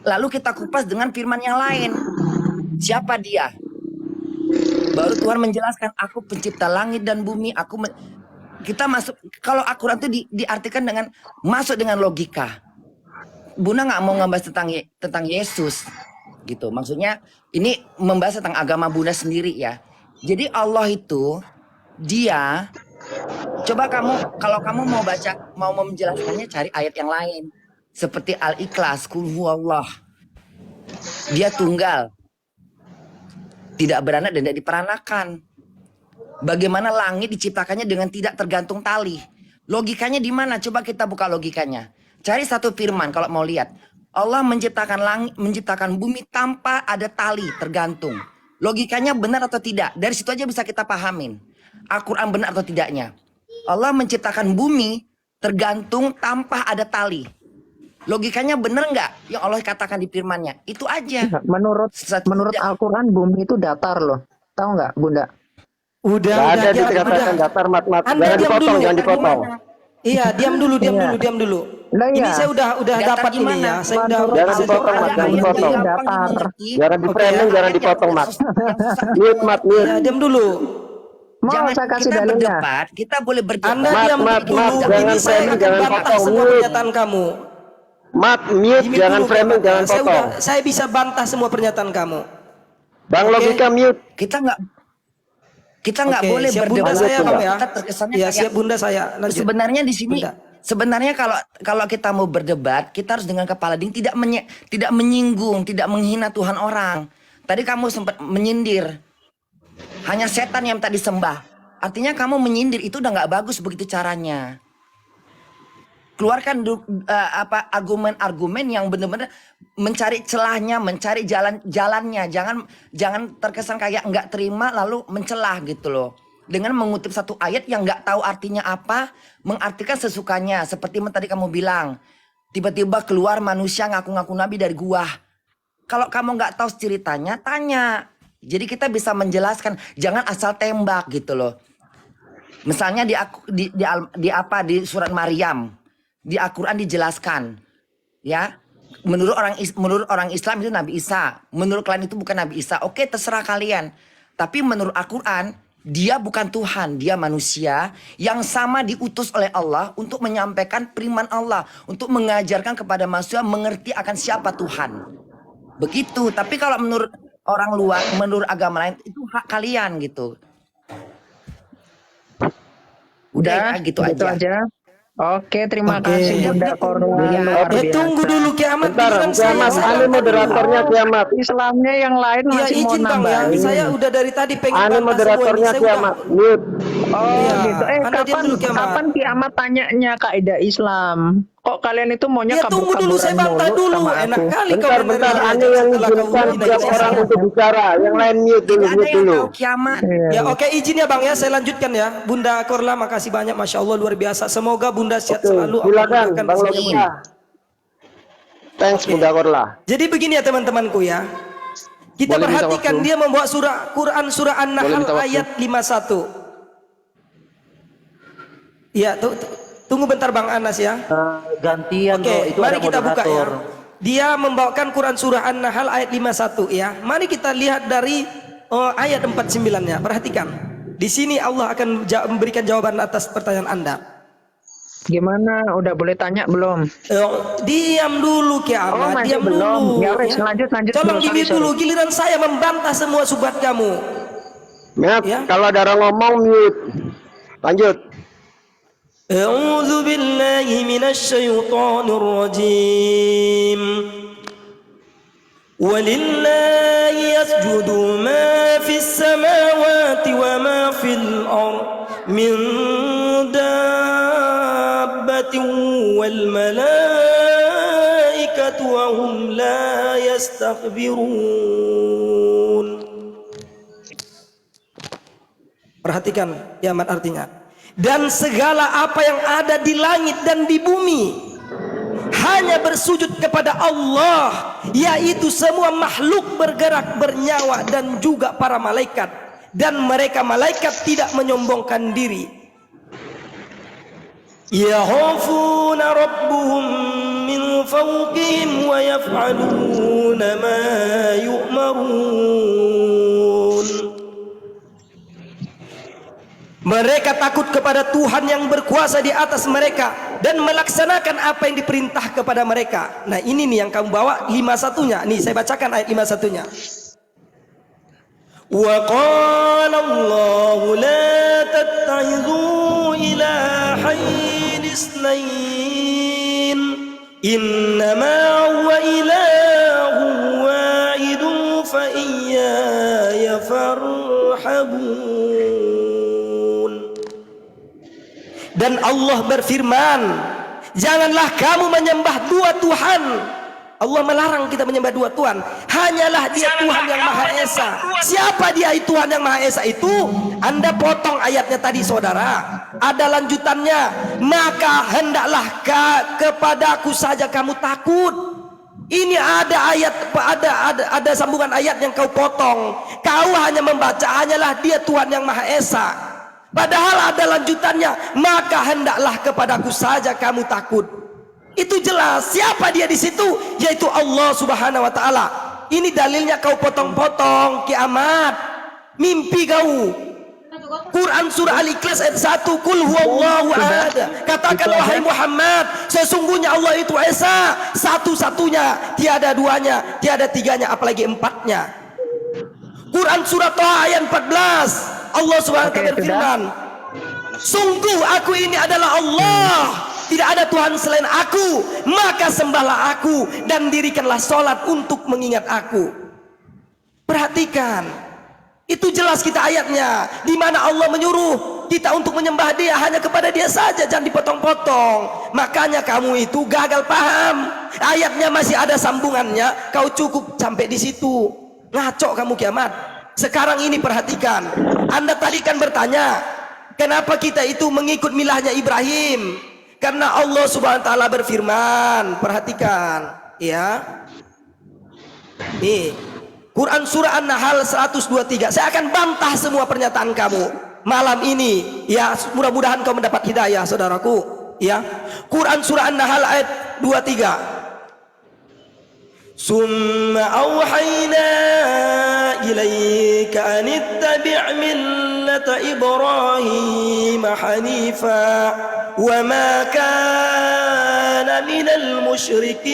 Lalu kita kupas dengan firman yang lain. Siapa dia? Baru Tuhan menjelaskan, aku pencipta langit dan bumi. Kita masuk, kalau Al-Quran itu diartikan dengan masuk dengan logika. Bunda nggak mau ngebahas tentang Yesus, gitu. Maksudnya ini membahas tentang agama Bunda sendiri ya. Jadi Allah itu dia, coba kalau kamu mau baca, mau menjelaskannya, cari ayat yang lain. Seperti Al-Ikhlas, Qul huwallah. Dia tunggal, tidak beranak dan tidak diperanakan. Bagaimana langit diciptakannya dengan tidak tergantung tali. Logikanya di mana? Coba kita buka logikanya. Cari satu firman kalau mau lihat. Allah menciptakan langit, menciptakan bumi tanpa ada tali tergantung. Logikanya benar atau tidak? Dari situ aja bisa kita pahamin. Al-Quran benar atau tidaknya. Allah menciptakan bumi tergantung tanpa ada tali. Logikanya benar nggak yang Allah katakan di firman-Nya? Itu aja. Menurut Tidak- Al-Quran bumi itu datar loh. Tahu nggak, Bunda? Udah, Nggak ada diam, dikatakan udah. datar, Mat. Anda Jangan diam dipotong, dulu. jangan dipotong. Iya, diam dulu. Lah Ini iya. saya udah Datar dapat ini gimana? ya. Saya udah Menurut Jangan Al-Quran dipotong, Mat. Jangan bumi itu dipotong. gampang datar. dimengerti. Jangan di framing, Ayat jangan yang dipotong, Mat. susah- yang susah. Mute, Mat, mute. ya, diam dulu. Mau Jangan saya kasih kita dalilnya? berdebat, kita boleh berdebat. Anda Mat, diam Mat, dulu. Mat, Ini jangan saya framing, akan jangan bantah potong, semua mute. pernyataan kamu. Mat, mute, Limit jangan dulu, framing, Bang. jangan potong. Saya bisa bantah semua pernyataan kamu. Bang Oke. Logika mute. Kita nggak Oke, boleh siap berdebat. Bunda saya, Bang ya. Kita terkesannya Ya, kayak- siap Bunda saya. Lanjut. Sebenarnya di sini, Bunda. sebenarnya kalau kita mau berdebat, kita harus dengan kepala dingin, tidak menyinggung, tidak menghina Tuhan orang. Tadi kamu sempat menyindir, hanya setan yang tak disembah. Artinya kamu menyindir itu udah nggak bagus begitu caranya. Keluarkan argumen-argumen yang benar-benar mencari celahnya, mencari jalannya. Jangan terkesan kayak nggak terima lalu mencelah gitu loh. Dengan mengutip satu ayat yang nggak tahu artinya apa, mengartikan sesukanya. Seperti yang tadi kamu bilang, tiba-tiba keluar manusia ngaku-ngaku nabi dari gua. Kalau kamu nggak tahu ceritanya, tanya. Jadi kita bisa menjelaskan, jangan asal tembak gitu loh. Misalnya di surat Maryam, di Al-Quran dijelaskan, ya. Menurut orang Islam itu Nabi Isa, menurut kalian itu bukan Nabi Isa. Oke, terserah kalian. Tapi menurut Al-Quran, dia bukan Tuhan, dia manusia yang sama diutus oleh Allah untuk menyampaikan firman Allah, untuk mengajarkan kepada manusia mengerti akan siapa Tuhan. Begitu. Tapi kalau menurut orang luar, menurut agama lain, itu hak kalian gitu. Udah, Ya, gitu gitu aja. aja. Oke, terima Oke. kasih Bunda Korla. Luar Tunggu biasa. dulu kiamat. Bentar, giliran kiamat. saya Ani moderatornya kiamat. Islamnya yang lain Ya masih mau izin Bang ya. nambahin. Saya udah dari tadi pengen Ani bantah semua ini. moderatornya Saya kiamat. udah. Mute. Oh Iya, gitu. Anda diam dulu, Kiamat. Kapan kiamat tanyanya kaidah Islam? Kok kalian itu maunya Ya tunggu dulu, saya kabur-kaburan bantah mulu dulu. sama Enak aku? kali kau Bentar, bentar. menerima Ani aja yang setelah kau izinkan hina tiap kita orang semua. untuk bicara. Yang lain mute dulu, Tidak ada mute yang dulu. tahu kiamat. Iya. Ya oke, izin ya Bang ya, saya lanjutkan ya. Bunda Korla, makasih banyak, Masya Allah luar biasa. Semoga Bunda sehat Oke, selalu. Allah silakan mudahkan Bang rezeki. Logika. Thanks Bunda Korla. Jadi begini ya teman-temanku ya. Kita Boleh minta perhatikan waktu? dia membawa Quran surah Boleh An-Nahl minta waktu? ayat 51. Ya, tunggu bentar Bang Anas ya. Gantian Oke, bro, itu mari ada kita buka ya. moderator. Dia membawakan Quran surah An-Nahl ayat 51 ya. Mari kita lihat dari ayat 49-nya. Perhatikan. Di sini Allah akan memberikan jawaban atas pertanyaan Anda. Gimana? Udah boleh tanya belum? Diam dulu Oh, kiamat, masih diam belum. dulu. Ya wes, lanjut. Tolong Sorry, gini sorry. dulu, giliran saya membantah semua subhat kamu. Mute. Ya. Kalau ada orang ngomong mute. Lanjut. A'udzu billahi minasyaitonir rajim. Walillahi yasjudu ma fis samawati wa ma fil ard min dabbatin wal malaikatu wa hum la yastakbirun. Perhatikan kiamat artinya. Dan segala apa yang ada di langit dan di bumi hanya bersujud kepada Allah, yaitu semua makhluk bergerak bernyawa dan juga para malaikat, dan mereka malaikat tidak menyombongkan diri. Yakhafuna rabbuhum min fawqihim wa yaf'aluna ma yu'marun. Mereka takut kepada Tuhan yang berkuasa di atas mereka dan melaksanakan apa yang diperintah kepada mereka. Nah ini nih yang kamu bawa 51-nya. Nih saya bacakan ayat 51-nya. Wa qala Allah la tattakhidhu ilahayn isnayn innama huwa ilahun wahidun fa iyaya farhabun. Dan Allah berfirman, janganlah kamu menyembah dua Tuhan, Allah melarang kita menyembah dua Tuhan. Hanyalah dia Tuhan yang Maha Esa. Siapa dia Tuhan yang Maha Esa itu? Anda potong ayatnya tadi saudara. Ada lanjutannya. Maka hendaklah kepadaku saja kamu takut. Ini ada ayat, ada sambungan ayat yang kau potong. Kau hanya membaca hanyalah dia Tuhan yang Maha Esa. Padahal ada lanjutannya. Maka hendaklah kepadaku saja kamu takut. Itu jelas siapa dia di situ, yaitu Allah Subhanahu wa taala. Ini dalilnya kau potong-potong kiamat. Mimpi kau. Quran surah Al-Ikhlas ayat 1, Qul huwallahu ahad. Katakan wahai Muhammad, sesungguhnya Allah itu Esa, satu-satunya, tiada duanya, tiada tiganya, apalagi empatnya. Quran surah Thaha ayat 14, Allah Subhanahu wa taala berfirman, sungguh aku ini adalah Allah, tidak ada Tuhan selain aku, maka sembahlah aku dan dirikanlah sholat untuk mengingat aku. Perhatikan, itu jelas kita ayatnya, di mana Allah menyuruh kita untuk menyembah Dia hanya kepada Dia saja, jangan dipotong-potong. Makanya kamu itu gagal paham. Ayatnya masih ada sambungannya, kau cukup sampai di situ. Ngaco kamu kiamat. Sekarang ini perhatikan, Anda tadi kan bertanya, kenapa kita itu mengikut milahnya Ibrahim? Karena Allah Subhanahu wa taala berfirman, perhatikan, ya. Nih, Quran surah An-Nahl 123. Saya akan bantah semua pernyataan kamu malam ini, ya. Mudah-mudahan kau mendapat hidayah, saudaraku, ya. Quran surah An-Nahl ayat 23. Summa awhayna ilaika an ittabi' millata Ibrahim hanifa wa ma kana minal musyrikin.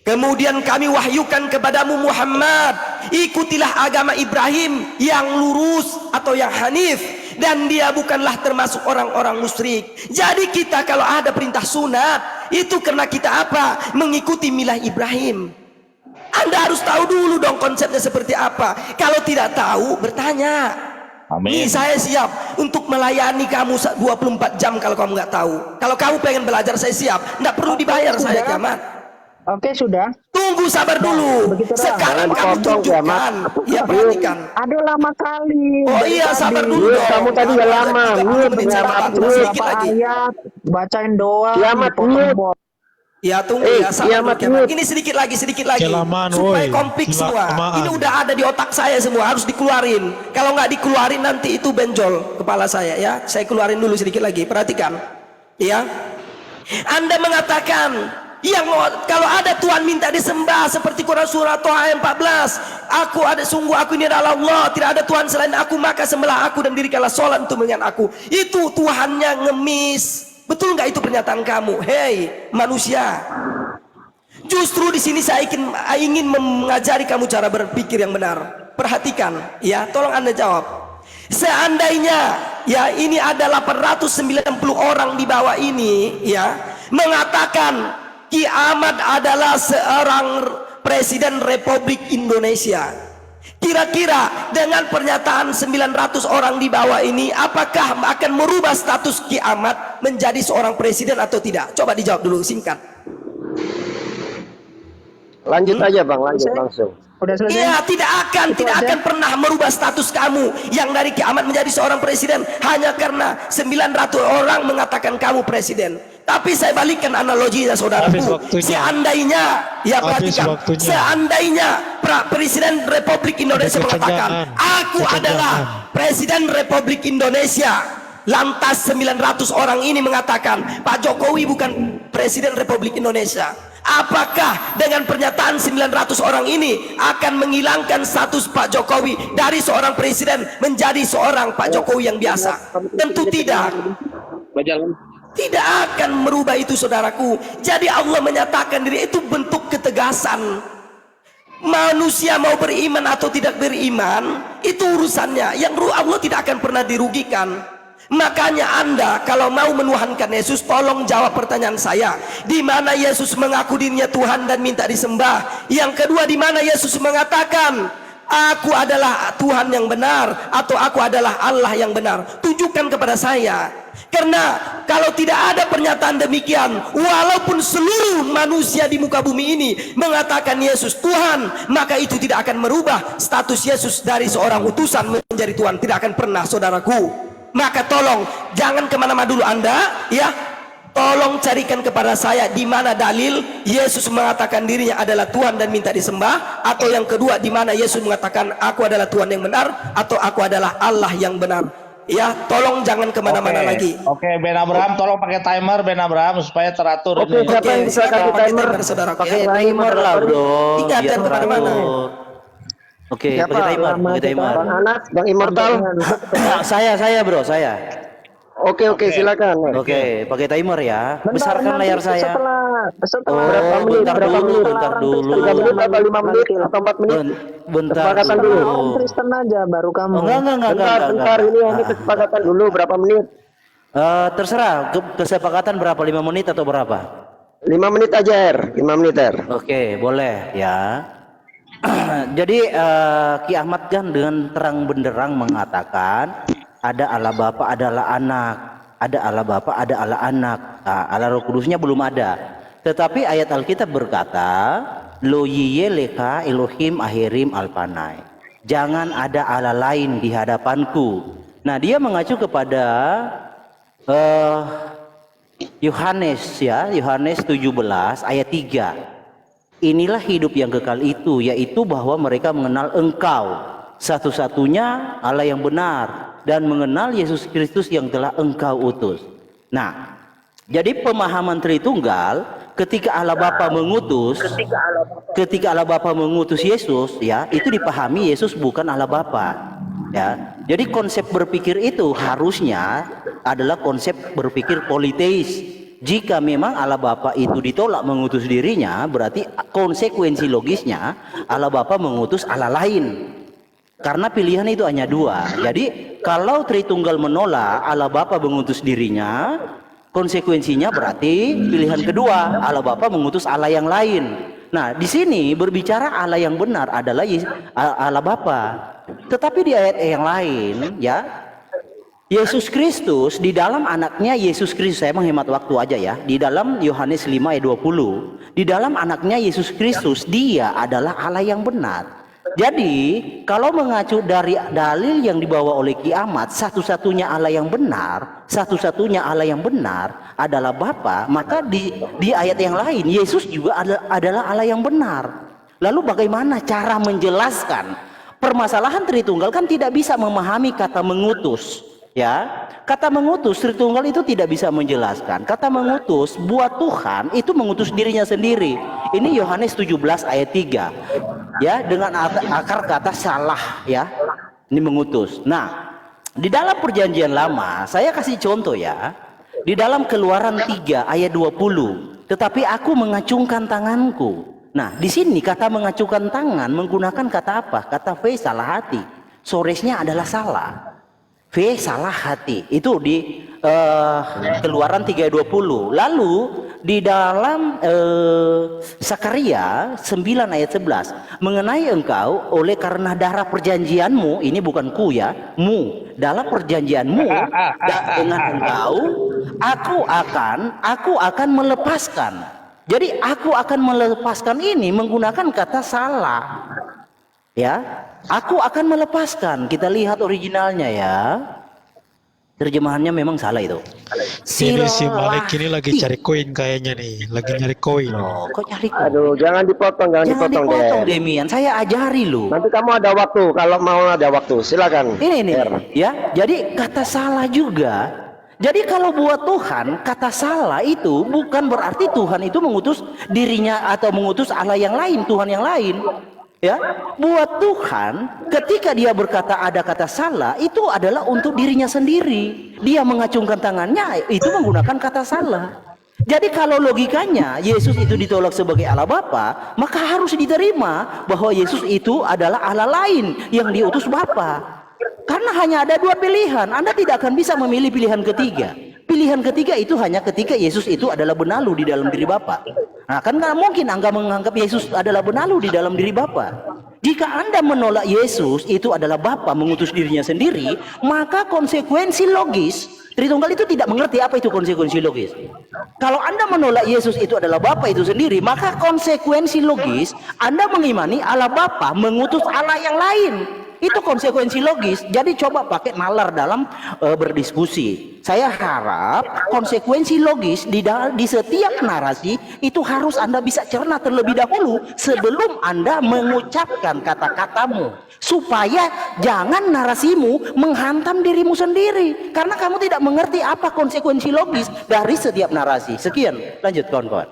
Kemudian kami wahyukan kepadamu Muhammad, ikutilah agama Ibrahim yang lurus atau yang hanif, dan dia bukanlah termasuk orang-orang musyrik. Jadi kita kalau ada perintah sunat, itu karena kita apa? Mengikuti milah Ibrahim. Anda harus tahu dulu dong konsepnya seperti apa. Kalau tidak tahu, bertanya. Nih, saya siap untuk melayani kamu 24 jam kalau kamu nggak tahu. Kalau kamu pengen belajar, saya siap. Nggak perlu dibayar saya, kiamat. Oke, sudah. Tunggu, sabar dulu. Sekarang kamu tunjukkan. Ya, perhatikan. Aduh, lama kali. Oh iya, sabar dulu dong. Kamu tadi udah lama. Sedikit lagi. Ayat, bacain doa. Kiamat, Ya, tunggu ya, sabar dulu. Ini sedikit lagi. Kelamaan, Supaya woi. komplit semua. Kelamaan. Ini udah ada di otak saya semua, harus dikeluarin. Kalau nggak dikeluarin nanti itu benjol kepala saya, ya. Saya keluarin dulu sedikit lagi. Perhatikan. Ya. Anda mengatakan kalau ada Tuhan minta disembah seperti Quran surah Thaha ayat 14, sungguh aku ini adalah Allah, tidak ada Tuhan selain aku, maka sembahlah aku dan dirikanlah sholat untuk mengingat aku. Itu Tuhannya ngemis. Betul nggak itu pernyataan kamu? Hei manusia, justru di sini saya ingin mengajari kamu cara berpikir yang benar. Perhatikan, ya, tolong Anda jawab. Seandainya, ya, ini ada 890 orang di bawah ini, ya, mengatakan Ki Ahmad adalah seorang Presiden Republik Indonesia. Kira-kira dengan pernyataan 900 orang di bawah ini, apakah akan merubah status Ki Ahmad menjadi seorang presiden atau tidak? Coba dijawab dulu, singkat. Lanjut aja Bang, lanjut langsung. Udah selesai? Iya, tidak akan pernah merubah status kamu yang dari Ki Ahmad menjadi seorang presiden hanya karena 900 orang mengatakan kamu presiden. Tapi saya balikkan analoginya, saudaraku. Seandainya, ya, perhatikan, seandainya Presiden Republik Indonesia mengatakan, aku adalah Presiden Republik Indonesia, lantas 900 orang ini mengatakan Pak Jokowi bukan Presiden Republik Indonesia, apakah dengan pernyataan 900 orang ini akan menghilangkan status Pak Jokowi dari seorang presiden menjadi seorang Pak Jokowi yang biasa? Tentu tidak. Tidak akan merubah itu, saudaraku. Jadi Allah menyatakan diri, itu bentuk ketegasan. Manusia mau beriman atau tidak beriman, itu urusannya. Yang Allah tidak akan pernah dirugikan. Makanya Anda kalau mau menuhankan Yesus, tolong jawab pertanyaan saya. Di mana Yesus mengaku dirinya Tuhan dan minta disembah? Yang kedua, di mana Yesus mengatakan aku adalah Tuhan yang benar atau aku adalah Allah yang benar? Tunjukkan kepada saya. Karena kalau tidak ada pernyataan demikian, walaupun seluruh manusia di muka bumi ini mengatakan Yesus Tuhan, maka itu tidak akan merubah status Yesus dari seorang utusan menjadi Tuhan. Tidak akan pernah, saudaraku. Maka tolong jangan kemana-mana dulu Anda, ya. Tolong carikan kepada saya di mana dalil Yesus mengatakan dirinya adalah Tuhan dan minta disembah, atau yang kedua di mana Yesus mengatakan aku adalah Tuhan yang benar atau aku adalah Allah yang benar. Ya, tolong jangan kemana-mana lagi. Oke, Ben Abraham tolong pakai timer Ben Abraham supaya teratur Oke, ini. siapa yang bisa kasih timer? saudaraku? Pakai timer lah bro. Ingat, biar jangan kemana-mana. teratur. Oke, Siapa? pakai timer, pakai timer. Bang Anas, Bang Immortal. Saya bro, saya. Oke, silakan. Oke, pakai timer ya. Besarkan Bentar, layar nanti saya. Setelah Berapa menit? bentar Berapa dulu, menit? bentar dulu. 3 menit atau 5 menit atau 4 menit? Bentar Kesepakatan dulu. dulu. Om Kristen aja baru kamu. Oh, enggak. Bentar, ini kesepakatan dulu berapa menit? Terserah, kesepakatan berapa? 5 menit atau berapa? 5 menit aja, Er. 5 menit, Er. Oke, boleh ya. Jadi Ki Ahmad kan dengan terang benderang mengatakan ada Allah Bapa, adalah anak, ada Allah Bapa, ada Allah anak. Nah, Allah Roh Kudusnya belum ada. Tetapi ayat Alkitab berkata, Lo yiye leka Elohim ahirim alpanai. Jangan ada Allah lain di hadapanku. Nah, dia mengacu kepada Yohanes ya, Yohanes 17 ayat 3. Inilah hidup yang kekal itu, yaitu bahwa mereka mengenal Engkau satu-satunya Allah yang benar dan mengenal Yesus Kristus yang telah Engkau utus. Nah, jadi pemahaman Tritunggal ketika Allah Bapa mengutus, Yesus ya, itu dipahami Yesus bukan Allah Bapa. Ya. Jadi konsep berpikir itu harusnya adalah konsep berpikir politeis. Jika memang Allah Bapa itu ditolak mengutus dirinya, berarti konsekuensi logisnya Allah Bapa mengutus Allah lain. Karena pilihan itu hanya dua. Jadi kalau Tritunggal menolak Allah Bapa mengutus dirinya, konsekuensinya berarti pilihan kedua Allah Bapa mengutus Allah yang lain. Nah, di sini berbicara Allah yang benar adalah Allah Bapa. Tetapi di ayat yang lain ya, Yesus Kristus di dalam anaknya Yesus Kristus, saya menghemat waktu aja ya, di dalam Yohanes 5 ayat 20, di dalam anaknya Yesus Kristus dia adalah Allah yang benar. Jadi kalau mengacu dari dalil yang dibawa oleh Ki Ahmad, satu-satunya Allah yang benar, satu-satunya Allah yang benar adalah Bapa, maka di ayat yang lain Yesus juga adalah Allah yang benar. Lalu bagaimana cara menjelaskan? Permasalahan Tritunggal kan tidak bisa memahami kata mengutus. Ya, kata mengutus Tritunggal itu tidak bisa menjelaskan. Kata mengutus buat Tuhan itu mengutus dirinya sendiri. Ini Yohanes 17 ayat 3. Ya, dengan akar kata salah ya. Ini mengutus. Nah, di dalam perjanjian lama, saya kasih contoh ya. Di dalam Keluaran 3 ayat 20, tetapi aku mengacungkan tanganku. Nah, di sini kata mengacungkan tangan menggunakan kata apa? Kata ve salah hati. Soresnya adalah salah. V salah hati itu di Keluaran 3:20. Lalu di dalam Sakaria 9 ayat 11, mengenai engkau oleh karena darah perjanjianmu, ini bukan ku ya, mu, dalam perjanjianmu dengan engkau aku akan melepaskan. Jadi aku akan melepaskan ini menggunakan kata salah. Ya, aku akan melepaskan. Kita lihat originalnya ya. Terjemahannya memang salah itu. Ini si Malik ini lagi cari koin kayaknya nih, lagi nyari koin. Loh, kok nyari koin? Aduh, jangan dipotong Jangan dipotong deh. Demian. Saya ajari lu. Nanti kamu ada waktu, kalau mau ada waktu, silakan. Ini Er. ya. Jadi kata salah juga. Jadi kalau buat Tuhan kata salah itu bukan berarti Tuhan itu mengutus dirinya atau mengutus Allah yang lain, Tuhan yang lain. Ya, buat Tuhan ketika dia berkata ada kata salah itu adalah untuk dirinya sendiri. Dia mengacungkan tangannya itu menggunakan kata salah. Jadi kalau logikanya Yesus itu ditolak sebagai Allah Bapa, maka harus diterima bahwa Yesus itu adalah Allah lain yang diutus Bapa. Karena hanya ada dua pilihan, Anda tidak akan bisa memilih pilihan ketiga. Pilihan ketiga itu hanya ketika Yesus itu adalah benalu di dalam diri Bapa. Nah, kan nggak mungkin Anda menganggap Yesus adalah benalu di dalam diri Bapa. Jika Anda menolak Yesus itu adalah Bapa mengutus dirinya sendiri, maka konsekuensi logis Tritunggal itu tidak mengerti apa itu konsekuensi logis. Kalau Anda menolak Yesus itu adalah Bapa itu sendiri, maka konsekuensi logis Anda mengimani Allah Bapa mengutus Allah yang lain. Itu konsekuensi logis. Jadi coba pakai nalar dalam berdiskusi. Saya harap konsekuensi logis di setiap narasi itu harus Anda bisa cerna terlebih dahulu sebelum Anda mengucapkan kata-katamu, supaya jangan narasimu menghantam dirimu sendiri karena kamu tidak mengerti apa konsekuensi logis dari setiap narasi. Sekian, lanjut kawan-kawan.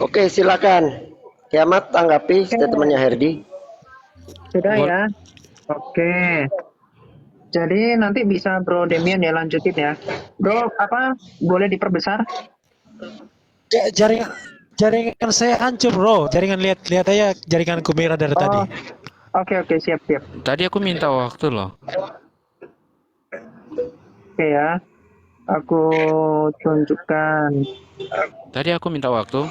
Oke, silakan. Kiamat tanggapi statementnya Herdi. Sudah ya. Oke. Jadi nanti bisa Bro Demian ya lanjutin ya. Bro, apa boleh diperbesar? Jaringan saya hancur bro. Jaringan lihat aja jaringanku merah dari tadi. Oke, siap. Tadi aku minta waktu loh. Oke ya. Aku tunjukkan. Tadi aku minta waktu.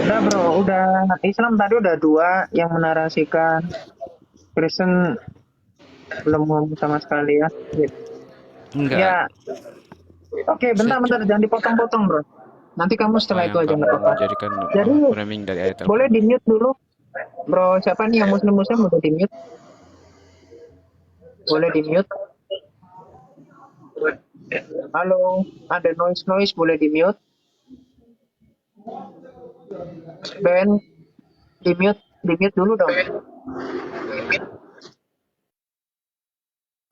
Udah bro, udah Islam tadi udah 2 yang menarasikan, Kristen belum ngomong sama sekali ya. Enggak. Ya. Oke, bentar, jangan dipotong-potong bro. Nanti kamu setelah itu aja nggak apa-apa. Jadikan Jadi framing dari ayat aku. boleh di mute dulu, bro. Siapa nih yang muslim boleh di mute? Boleh di mute. Halo, ada noise boleh di mute. Ben, di mute dulu dong.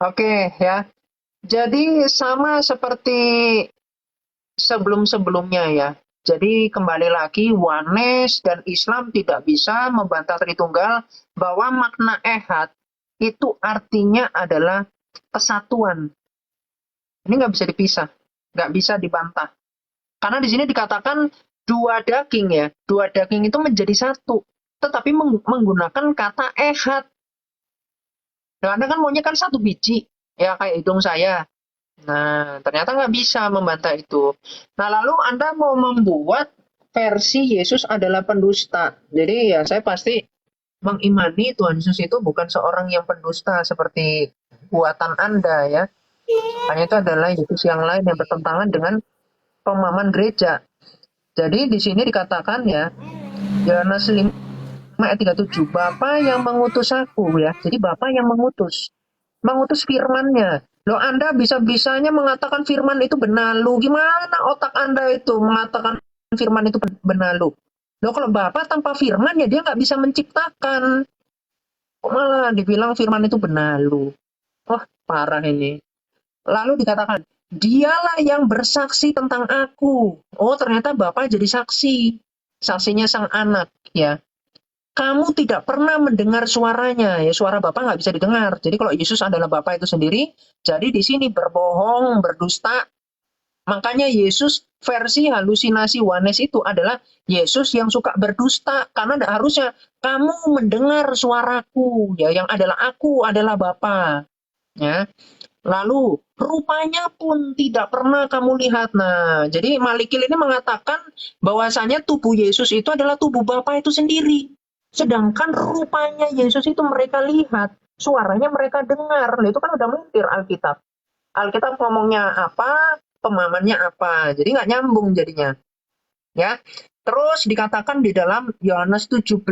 Oke ya. Jadi sama seperti sebelum-sebelumnya ya. Jadi kembali lagi Oneness dan Islam tidak bisa membantah Tritunggal bahwa makna ehad itu artinya adalah kesatuan. Ini nggak bisa dipisah, nggak bisa dibantah. Karena di sini dikatakan 2 daging ya, 2 daging itu menjadi satu, tetapi menggunakan kata ehad. Nah, Anda kan maunya kan 1 biji, ya kayak hidung saya. Nah, ternyata nggak bisa membantah itu. Nah, lalu Anda mau membuat versi Yesus adalah pendusta. Jadi ya saya pasti mengimani Tuhan Yesus itu bukan seorang yang pendusta seperti buatan Anda ya. Hanya itu adalah Yesus yang lain yang bertentangan dengan pemahaman gereja. Jadi di sini dikatakan ya, Yohanes 5 ayat 37, Bapa yang mengutus aku ya. Jadi Bapa yang mengutus firman-Nya. Loh, Anda bisa-bisanya mengatakan firman itu benalu. Gimana otak Anda itu mengatakan firman itu benalu? Loh, kalau Bapa tanpa firman ya dia nggak bisa menciptakan. Kok malah dibilang firman itu benalu? Wah, parah ini. Lalu dikatakan, dialah yang bersaksi tentang aku. Oh, ternyata Bapa jadi saksi. Saksinya sang anak, ya. Kamu tidak pernah mendengar suaranya, ya. Suara Bapa nggak bisa didengar. Jadi kalau Yesus adalah Bapa itu sendiri, jadi di sini berbohong, berdusta. Makanya Yesus versi halusinasi Oneness itu adalah Yesus yang suka berdusta. Karena harusnya kamu mendengar suaraku, ya. Yang adalah aku adalah Bapa. Ya. Lalu rupanya pun tidak pernah kamu lihat. Nah, jadi Malikil ini mengatakan bahwasanya tubuh Yesus itu adalah tubuh Bapa itu sendiri. Sedangkan rupanya Yesus itu mereka lihat, suaranya mereka dengar. Nah, itu kan udah melintir Alkitab. Alkitab ngomongnya apa, pemahamannya apa. Jadi nggak nyambung jadinya. Ya. Terus dikatakan di dalam Yohanes 17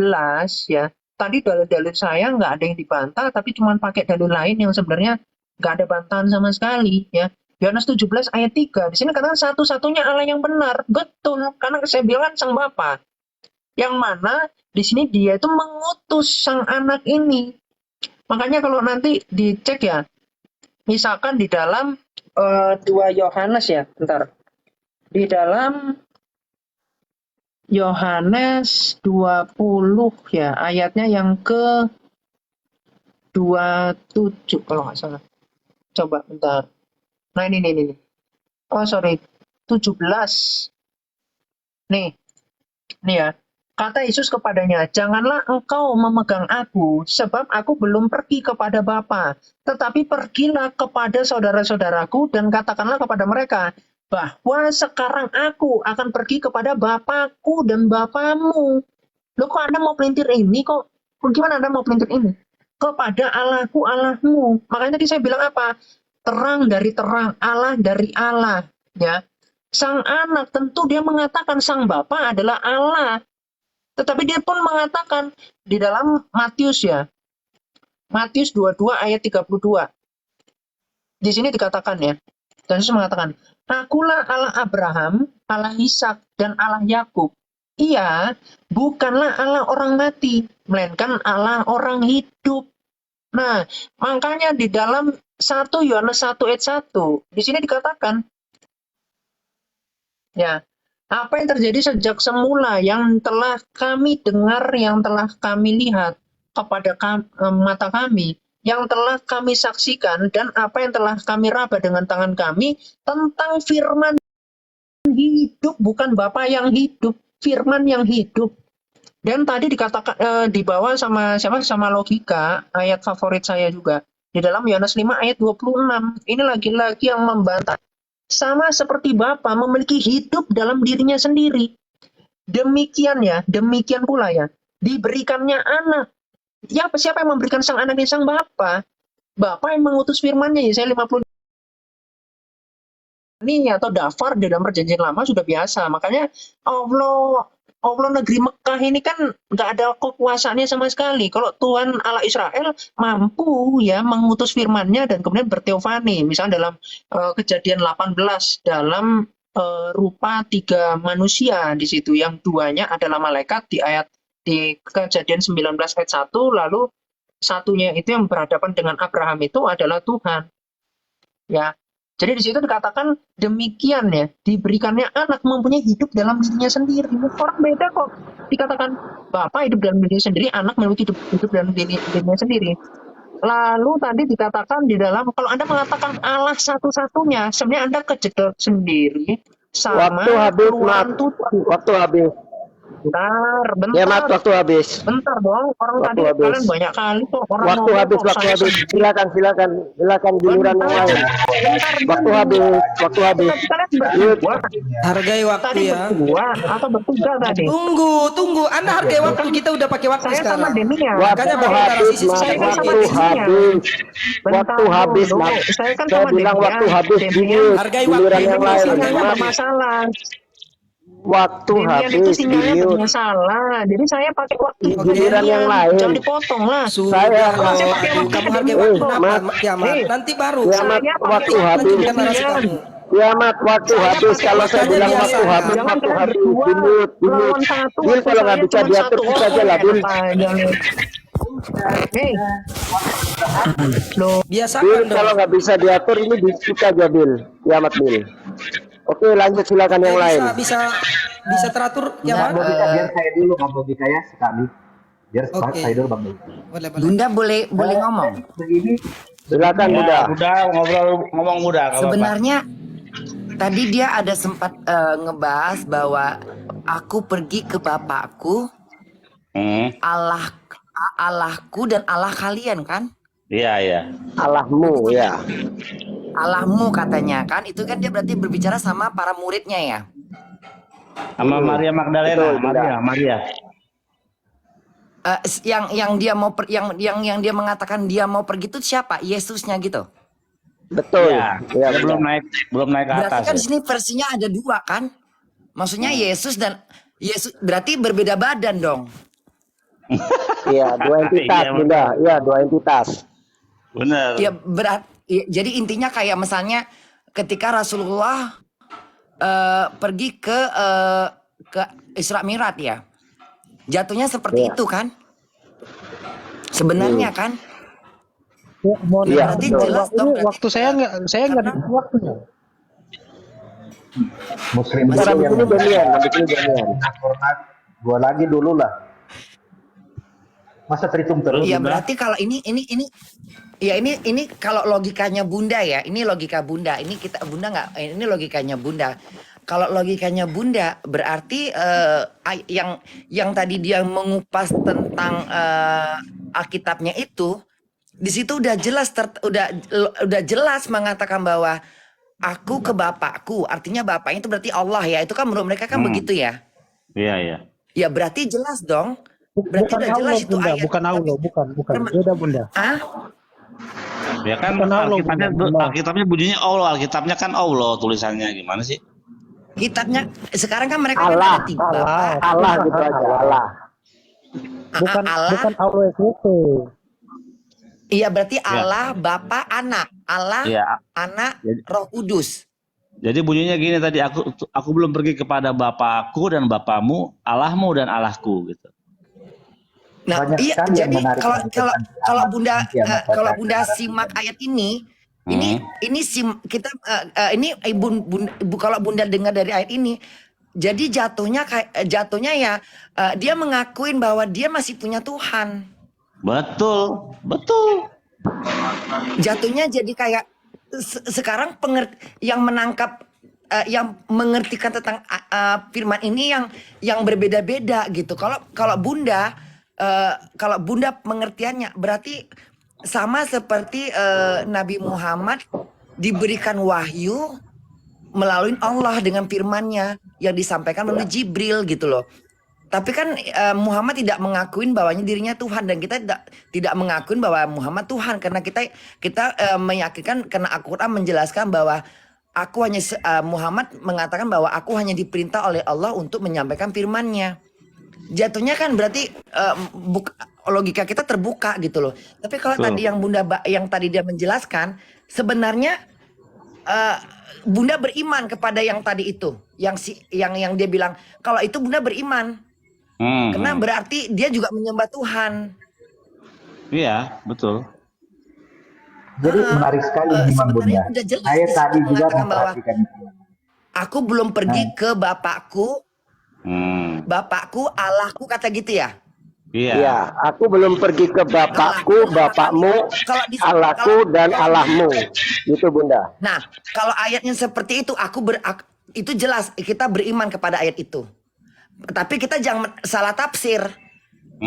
ya. Tadi dalil-dalil saya nggak ada yang dibantah, tapi cuma pakai dalil lain yang sebenarnya nggak ada bantahan sama sekali ya. Yohanes 17 ayat 3. Di sini katakan satu-satunya Allah yang benar. Betul, karena saya bilang sang Bapa. Yang mana di sini dia itu mengutus sang anak ini. Makanya kalau nanti dicek ya, misalkan di dalam 2 Yohanes ya, bentar. Di dalam Yohanes 20 ya, ayatnya yang ke 27 kalau nggak salah. Coba bentar. Nah ini. Oh sorry, 17. Nih ya. Kata Yesus kepadanya, janganlah engkau memegang aku, sebab aku belum pergi kepada Bapa. Tetapi pergilah kepada saudara-saudaraku dan katakanlah kepada mereka, bahwa sekarang aku akan pergi kepada Bapakku dan Bapamu. Loh kok Anda mau pelintir ini kok? Gimana Anda mau menuntut ini? Kepada Allahku, Allahmu. Makanya tadi saya bilang apa? Terang dari terang, Allah dari Allah. Ya, sang anak tentu dia mengatakan sang Bapa adalah Allah. Tetapi dia pun mengatakan di dalam Matius ya, Matius 22 ayat 32. Di sini dikatakan ya, dan Yesus mengatakan, Akulah Allah Abraham, Allah Ishak, dan Allah Yakub. Ia bukanlah Allah orang mati, melainkan Allah orang hidup. Nah, makanya di dalam 1 Yohanes 1 ayat 1, di sini dikatakan, ya, apa yang terjadi sejak semula, yang telah kami dengar, yang telah kami lihat kepada mata kami, yang telah kami saksikan, dan apa yang telah kami raba dengan tangan kami, tentang firman hidup, bukan Bapa yang hidup, firman yang hidup. Dan tadi dikatakan dibawa sama siapa? Sama logika, ayat favorit saya juga. Di dalam Yohanes 5 ayat 26. Ini lagi-lagi yang membantah. Sama seperti Bapa memiliki hidup dalam dirinya sendiri. Demikian ya, demikian pula ya, diberikannya anak. Ya, siapa yang memberikan sang anak dan sang Bapa? Bapa yang mengutus firman-Nya. Yesaya 50 ini atau dafar di dalam perjanjian lama sudah biasa. Makanya Allah negeri Mekah ini kan nggak ada kekuasaannya sama sekali. Kalau Tuhan Allah Israel mampu ya mengutus firman-Nya dan kemudian berteofani. Misalnya dalam Kejadian 18 dalam rupa 3 manusia di situ, yang 2-nya adalah malaikat di Kejadian 19 ayat 1, lalu satunya itu yang berhadapan dengan Abraham itu adalah Tuhan. Ya. Jadi di situ dikatakan demikian ya, diberikannya anak mempunyai hidup dalam dirinya sendiri. Orang beda kok. Dikatakan Bapa hidup dalam dirinya sendiri, anak memiliki hidup dalam dirinya sendiri. Lalu tadi dikatakan di dalam, kalau Anda mengatakan Allah satu-satunya, sebenarnya Anda kejedot sendiri sama Waktu habis, keluaran Mat. Tuhan. Waktu habis. Bentar. Ya, Mat, waktu habis. Bentar dong, orang Waktu tadi habis. kalian banyak kali kok. Orang Waktu ngomong habis, kok, waktu saya habis. sendiri. Silakan giliran yang lain. Bentar Waktu dulu. habis, waktu habis. Tadi kalian berdua, Hargai waktu tadi ya. berdua atau bertiga tadi? Tunggu. Anda hargai waktu, kita udah pakai waktu Saya sama sekarang. Denia. Makanya Waktu pakai habis, narasi Mat. Saya kan sama Waktu Denia. habis. Bentar Waktu habis, dulu. Mat. Saya kan Saya sama bilang Denia. waktu habis, Demian, Dinius. Hargai Giliran waktu, yang Demian lain. sinyalnya Mat, bermasalah. waktu Demian itu habis, sinyalnya Dinius. bermasalah. Jadi saya pakai waktu Giliran yang Demian. lain. Jangan dipotong lah. Sudah Saya- loh, Saya pakai aduh, waktu kamu hargai Demian waktu kok. kenapa? Mat. Kiamat, nanti baru. Ya, Mat, Saya pakai waktu waktu habis. Lanjutkan narasi Demian. kamu. Ya, Mat, waktu Saya habis. pakai Kalau saya makanya bilang biasa. waktu habis, Jangan waktu kalian habis. berdua Dinius. lawan satu. Bil, Waktu kalau nggak saya bisa cuma diatur, satu bisa aja lah, orang. Bil. Enak aja nih. Loh, Biasakan Bil, dong. kalau nggak bisa diatur, ini diskusi aja, Bil. Kiamat, Bil. Oke, lanjut, silakan yang lain. Bisa teratur kiamat. Biar saya dulu Bang Bobika ya sekali. Biar Oke. saya dulu Bang Bobika. Boleh. Bunda boleh ngomong. Begini Silakan, Bunda. Udah ngomong muda. nggak apa-apa. Sebenarnya tadi dia ada sempat ngebahas bahwa aku pergi ke Bapakku, Allahku dan Allah kalian kan? Iya. Allahmu, ya. Allahmu katanya kan? Itu kan dia berarti berbicara sama para muridnya ya. Sama Maria Magdalena, Betul, Bunda. Maria. Yang dia mau yang dia mengatakan dia mau pergi itu siapa? Yesusnya gitu. Betul. Iya. Ya, Dia belum naik ke Berarti atas. kan ya. di sini versinya ada 2 kan? Maksudnya Yesus dan Yesus berarti berbeda badan dong. Iya, 2 entitas, Iya, Bunda. Iya, 2 entitas. Bener. Ya jadi intinya kayak misalnya ketika Rasulullah pergi ke Isra Mi'raj ya. Jatuhnya seperti itu kan? Sebenarnya kan? Iya, Berarti betul. jelas dong. berarti- Waktu saya nggak Karena- ada waktunya. Muslim Cara dulu yang begini Daniel, begini Daniel. gua lagi dulu lah. Masa terhitung terus? Iya Bunda? berarti kalau ini kalau logikanya Bunda ya, ini logika Bunda. Ini kita Bunda nggak, ini logikanya Bunda. Kalau logikanya Bunda berarti yang tadi dia mengupas tentang Alkitabnya itu, di situ udah jelas udah jelas mengatakan bahwa aku ke Bapakku, artinya Bapaknya itu berarti Allah ya. Itu kan menurut mereka kan begitu ya. Iya. Ya berarti jelas dong. Berarti udah jelas itu Bunda, ayat. bukan Allah, bukan. Beda Bunda. Ah? Ya kan Bukan Allah, Alkitabnya bunyinya Allah, Alkitabnya kan Allah tulisannya, gimana sih? Kitabnya sekarang kan mereka kan Allah, ada 3, Pak. Allah gitu aja, Allah. Bukan Allah. bukan Allah itu. Iya berarti Allah, Bapa, Anak. Allah, Iya. Anak, Jadi- Roh Kudus. Jadi bunyinya gini tadi, aku belum pergi kepada Bapakku dan Bapamu, Allahmu dan Allahku gitu. Nah, Banyak iya sekali yang jadi menarik kalau dari kalau tentang kalau kiamat. Bunda Kiamat kalau pada Bunda akhir. simak ayat ini kita ini kalau Bunda dengar dari ayat ini, jadi jatuhnya ya dia mengakuin bahwa dia masih punya Tuhan. Betul. Jatuhnya jadi kayak sekarang yang menangkap yang mengertikan tentang firman ini yang berbeda-beda gitu. Kalau Bunda pengertiannya berarti sama seperti Nabi Muhammad diberikan wahyu melalui Allah dengan firman-Nya yang disampaikan melalui Jibril gitu loh. Tapi kan Muhammad tidak mengakuin bahwanya dirinya Tuhan, dan kita tidak mengakuin bahwa Muhammad Tuhan, karena kita meyakinkan karena Al-Qur'an menjelaskan bahwa Muhammad mengatakan bahwa aku hanya diperintah oleh Allah untuk menyampaikan firman-Nya. Jatuhnya kan berarti logika kita terbuka gitu loh. Tapi kalau tadi yang Bunda yang tadi dia menjelaskan, sebenarnya Bunda beriman kepada yang tadi itu, yang dia bilang kalau itu Bunda beriman. Karena berarti dia juga menyembah Tuhan. Iya, betul. Jadi menarik sekali memang sebenarnya Bunda. udah jelas Saya di situ tadi juga mengatakan bahwa memperhatikan itu. aku belum pergi ke Bapakku, Bapakku, Allahku, kata gitu ya. Iya. Ya, aku belum pergi ke Bapakku, Bapakmu, Allahku dan Allahmu. Itu Bunda. Nah, kalau ayatnya seperti itu, itu jelas kita beriman kepada ayat itu. Tapi kita jangan salah tafsir.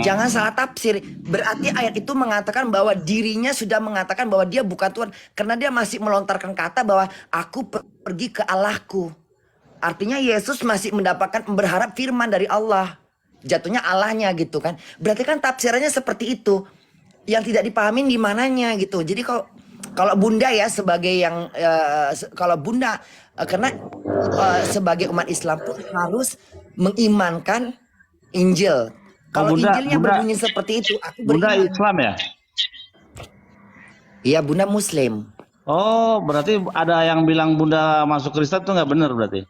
Jangan salah tafsir. Berarti ayat itu mengatakan bahwa dirinya sudah mengatakan bahwa dia bukan Tuhan, karena dia masih melontarkan kata bahwa aku pergi ke Allahku. Artinya Yesus masih berharap firman dari Allah. Jatuhnya Allahnya gitu kan. Berarti kan tafsirannya seperti itu. Yang tidak dipahamin di mananya gitu. Jadi kalau Bunda ya sebagai yang kalau Bunda karena sebagai umat Islam pun harus mengimankan Injil. Kalau Injilnya berbunyi seperti itu, aku Bunda beriman. Islam ya? Iya, Bunda Muslim. Oh, berarti ada yang bilang Bunda masuk Kristen tuh nggak benar berarti?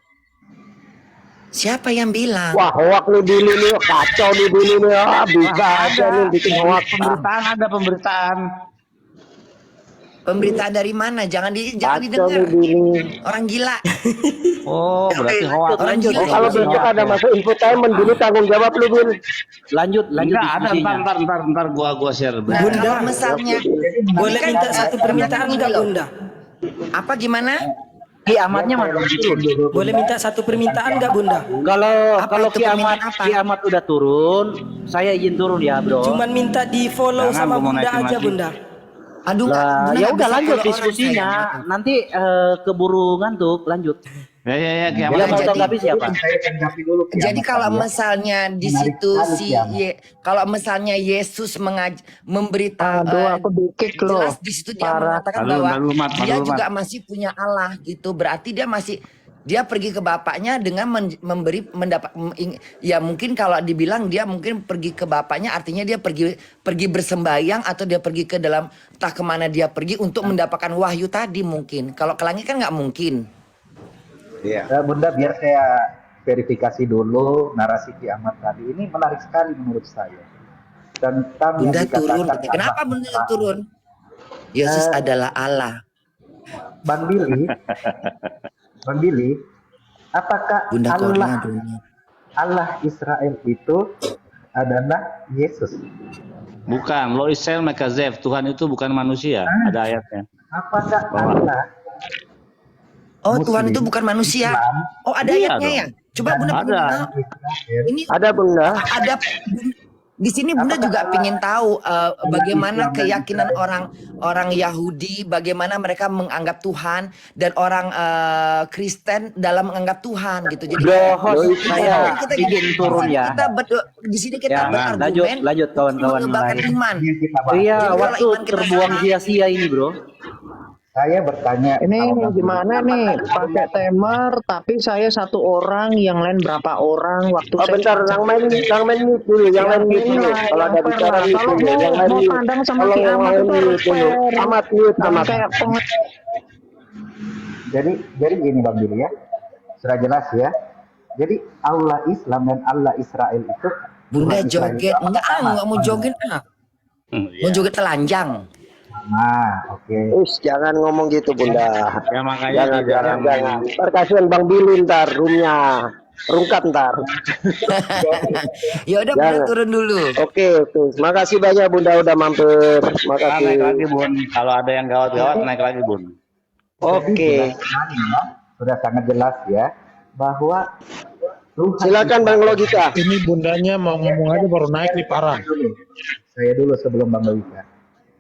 Siapa yang bilang? Wah, hoak nih Billy nih, kacau nih Billy nih. Bisa aja nih bikin hoak. Ada pemberitaan. Pemberitaan dari mana? Jangan Kacau didengar. nih Billy. Orang gila. Oh, berarti hoax. Orang gila. Oh, kalau besok ada masuk infotainment, Billy tanggung jawab lu, Billy. Lanjut Enggak ada, diskusinya. ntar gua share. Nah, kalau misalnya Boleh kan minta satu permintaan gini nggak loh. Bunda? Apa gimana? Kiamatnya mana turun? Boleh minta satu permintaan nggak Bunda? Kalau itu permintaan apa? kiamat udah turun, saya izin turun ya, Bro. Cuman minta di follow Jangan, sama gua mau Bunda naikin aja lagi. Bunda. Aduh, Lah, Bunda ya nggak udah bisa lanjut follow orang, diskusinya. sayang. Nanti keburu ngantuk, lanjut. Ya, Dia kiamat. mau jadi- tanggapi siapa? Saya tanggapi dulu kiamat Jadi kalau tadi ya. misalnya di Menarik situ sekali kiamat. kalau misalnya Yesus memberitahu Aduh, aku dikik loh. jelas di situ dia Parah. mengatakan Lalu, bahwa lalu, Mat, dia lalu, juga Mat. masih punya Allah gitu. Berarti dia pergi ke bapaknya dengan ya mungkin kalau dibilang dia mungkin pergi ke bapaknya artinya dia pergi bersembayang, atau dia pergi ke dalam entah kemana dia pergi untuk mendapatkan wahyu tadi mungkin. Kalau ke langit kan nggak mungkin. Iya. Bunda, biar saya verifikasi dulu narasi kiamat tadi. Ini menarik sekali menurut saya. Tentang yang Bunda dikatakan turun. Kenapa Allah Bunda Ta'ala. turun? Yesus adalah Allah. Bang Billy, apakah Bunda Kornia, Allah, Bunda. Allah Israel itu adalah Yesus? Bukan, lo Israel Mekazev. Tuhan itu bukan manusia. Ada ayatnya. Apakah Allah Oh, Muslim, Tuhan itu bukan manusia. Islam, Oh, ada Iya ayatnya dong. ya? Coba Bunda Ada. Bunda. Israel? Ini Ada Bunda. ada Di sini Bunda juga ingin tahu bagaimana keyakinan orang Yahudi, bagaimana mereka menganggap Tuhan dan orang Kristen dalam menganggap Tuhan gitu. Jadi Bro, host saya izin turun ya. Di sini kita berargumen lanjut kawan-kawan mengembangkan lain. iman. Iya, Jadi kalau waktu iman kita terbuang sama, sia-sia ini, Bro. Saya bertanya, Ini kalau Bang gimana Billy, nih pakai timer tapi saya satu orang, yang lain berapa orang waktu Oh saya bentar, yang main mute dulu, yang lain mute dulu. Kalau ada bicara mute kalau dulu, yang lain mau mute. tandang sama Kalau Ki yang Ahmad lain itu harus mute dulu. fair. Amat mute, Jangan amat. kayak jadi gini Bang Billy ya, sudah jelas ya. Jadi Allah Islam dan Allah Israel itu Bunda Tuhan Israel joget, itu enggak mau joget mau joget telanjang. Nah, oke. Jangan ngomong gitu Bunda. Ya makanya di dalam Jangan. Ntar kasihan Bang Billy ntar roomnya rungkat ntar. Ya udah Bunda turun dulu. Oke. Makasih banyak Bunda udah mampir. naik Makasih. lagi Bun. Kalau ada yang gawat-gawat naik lagi Bun. Oke. Sudah sangat jelas ya bahwa Tuhan Silakan Bang Logika. Ini bundanya mau ngomong aja baru naik nih parah. saya dulu sebelum Bang Logika.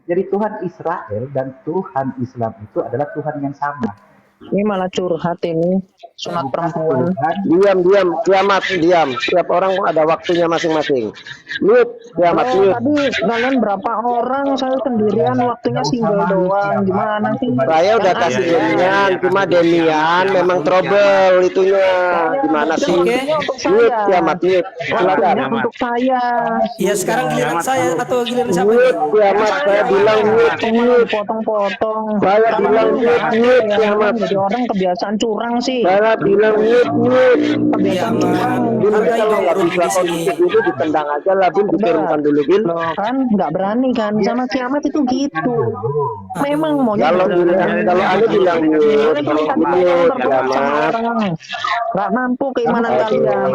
Jadi Tuhan Israel dan Tuhan Islam itu adalah Tuhan yang sama. ini malah curhat ini sunat perempuan. Diam, kiamat, diam. Setiap orang ada waktunya masing-masing. Mute, kiamat, mute. Tadi kalian berapa orang? Saya sendirian, waktunya single doang. Gimana sih? Saya udah kasih Demian, cuma Demian memang trouble itunya. Gimana sih? Mute, kiamat, mute. Silakan. Waktunya untuk saya. Ya sekarang giliran saya atau giliran siapa? Mute, kiamat. Saya bilang mute. Potong-potong. Saya bilang mute, kiamat. Jadi orang kebiasaan curang sih. Saya bilang mute. Kebiasaan curang. Bil, Hargai kalau dong nggak bro bisa di sini. kondisi dulu ditendang aja lah, Bil. Diturunkan dulu, Bil. Loh kan nggak berani kan sama kiamat itu gitu. Memang maunya Kalau Anda bilang mute, kiamat. nggak mampu keimanan kalian.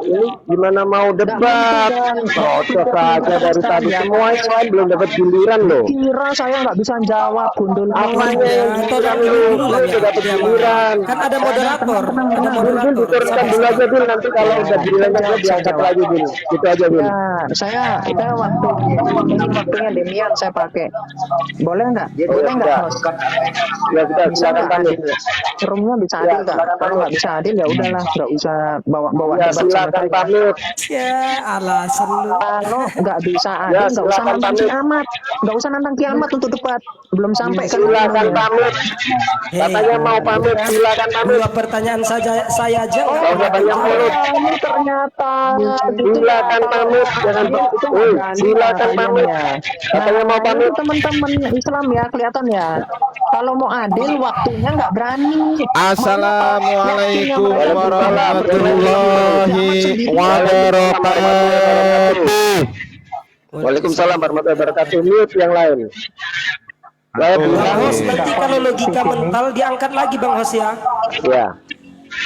Ini gimana mau debat? Protes saja dari tadi. Semua yang lain belum dapat giliran loh. Kira saya nggak bisa jawab gundul. Apanya yang giliran lu? Lu udah dapat giliran. Kan ada moderator, ada Bil, moderator. diturunkan dulu aja, Bil. Nanti kalau udah gilirannya dia diangkat lagi, Bil. Gitu aja, Bil. Ya, saya waktu ini waktunya Demian saya pakai. Boleh nggak? Boleh nggak, Bos? Ya kita silakan pamit. Roomnya bisa adil nggak? Kalau nggak bisa adil ya udahlah, nggak usah bawa Ya debat sama silakan saya. pamit. Ya alasan lu. Kalau nggak bisa adil, Ya, nggak usah silakan nantang pamit. kiamat. Nggak usah nantang kiamat untuk debat. Belum sampai kan? Silakan pamit. Katanya mau pamit, silakan pamit. Dua pertanyaan saja saya aja. Nggak usah banyak mulut. Ini ternyata Silakan pamit, jangan silakan pamit. Katanya mau pamit. Teman-teman Islam ya kelihatan ya. Kalau mau adil waktunya nggak berani. Assalamualaikum warahmatullahi wabarakatuh. Waalaikumsalam warahmatullahi wabarakatuh. Mute yang lain. Saya Bang bilang, Hos, nanti kalau logika mental diangkat lagi Bang Hos ya. ya.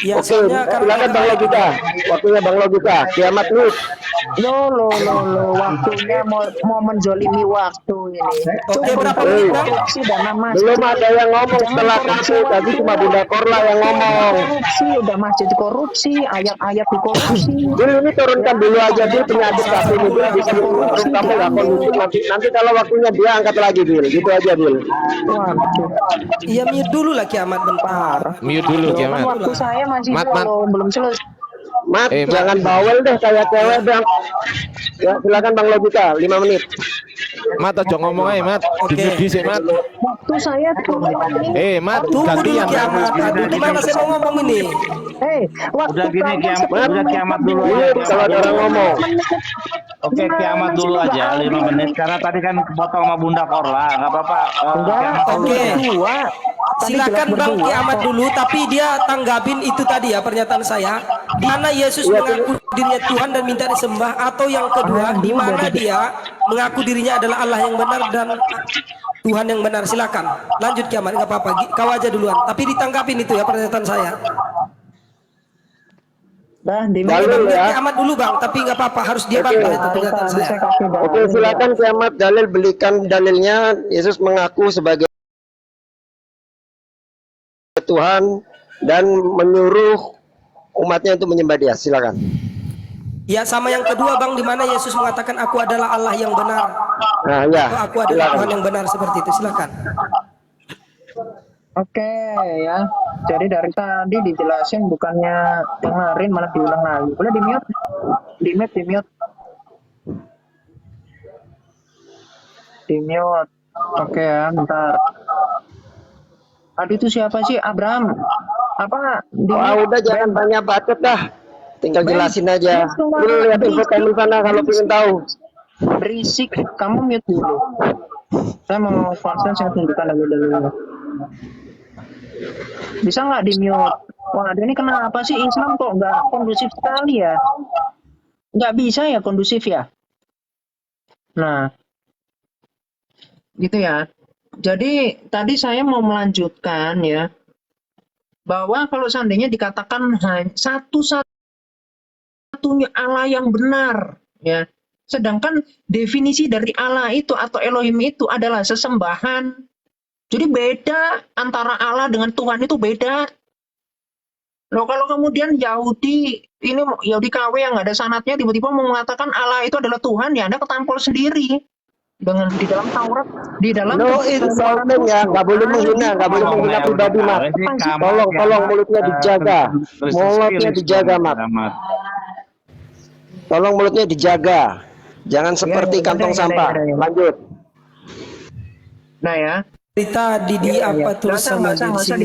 Ya Oke, soalnya karena silakan Bang Logika. Waktunya Bang Logika. Kiamat mute. Lo, waktunya mau menjolimi waktu ini. Oke, berapa menit Bang? Korupsi dana masjid. Belum ada yang ngomong setelah kamu. Tadi cuma Bunda Korla yang ngomong. Korupsi, udah masjid korupsi, ayat-ayat di korupsi. Bil, ini turunkan dulu aja, Bil. Penyadap satu ini, Bil. Bisa turun kamu nggak kondusif. Nanti kalau waktunya dia angkat lagi, Bil. Gitu aja, Bil. Waduh, Iya mute dulu lah kiamat bentar. Mute dulu kan kiamat. waktu saya masih Mat. belum selesai. Mat, Mat. jangan bawel deh kayak cewek, Bang. Ya, silakan Bang Logika, 5 menit. Mat aja ngomong aja Mat. Oke. Disik Mat. Waktu saya tuh ini. Mat, Tunggu dulu gantian. kiamat. Aduh, gimana saya mau ngomong ini? Waktu Udah gini kalian kiamat, sebelum udah kiamat dulu Ini aja. kalau ada orang ngomong. Oke, kiamat dulu aja 5 menit karena tadi kan kepotong sama Bunda Korla, nggak apa-apa. Kiamat dulu. Oke. Berdua. Silakan Bang kiamat dulu, tapi dia tanggapin itu tadi ya pernyataan saya. Di mana Yesus mengaku dirinya Tuhan dan minta disembah, atau yang kedua di mana dia mengaku dirinya adalah Allah yang benar dan Tuhan yang benar. Silakan lanjut kiamat, nggak apa-apa. Kau aja duluan, tapi ditanggapin itu ya pernyataan saya. Dah, Dalil ya. Kiamat dulu Bang, tapi nggak apa-apa, harus dia bantah itu pernyataan saya. Oke, silakan kiamat dalil, belikan dalilnya. Yesus mengaku sebagai Tuhan dan menyuruh umatnya untuk menyembah Dia. Silakan. Ya, sama yang kedua Bang, di mana Yesus mengatakan aku adalah Allah yang benar. Nah, ya. Atau aku adalah Tuhan yang benar, seperti itu. Silakan. Oke ya. Jadi dari tadi dijelasin, bukannya dengerin malah diulang lagi. Boleh di mute? Di mute, di mute. Di mute. Oke ya, bentar. Tadi itu siapa sih? Abraham. Apa? Wah, udah jangan banyak bacot dah. Tinggal jelasin aja. Lu lihat infotainment sana kalau pengen tahu. Berisik. Kamu mute dulu. Saya mau konsen, saya tunjukkan dulu. Bisa nggak di mute? Wah, ini kenapa sih Islam kok nggak kondusif sekali ya? Nggak bisa ya kondusif ya? Nah, gitu ya. Jadi tadi saya mau melanjutkan ya, bahwa kalau seandainya dikatakan satu-satunya Allah yang benar, ya, sedangkan definisi dari Allah itu atau Elohim itu adalah sesembahan. Jadi beda antara Allah dengan Tuhan, itu beda. Loh, kalau kemudian Yahudi KW yang nggak ada sanatnya tiba-tiba mau mengatakan Allah itu adalah Tuhan, ya Anda ketampol sendiri. Dengan di dalam Taurat, di dalam No insulting ya, nggak boleh menghina, nggak boleh menghina pribadi, Mat. Tolong mulutnya dijaga, mulutnya dijaga, Mat. Tolong mulutnya dijaga, jangan seperti kantong sampah. Lanjut. Nah ya. Cerita di apa tuh sama nggak usah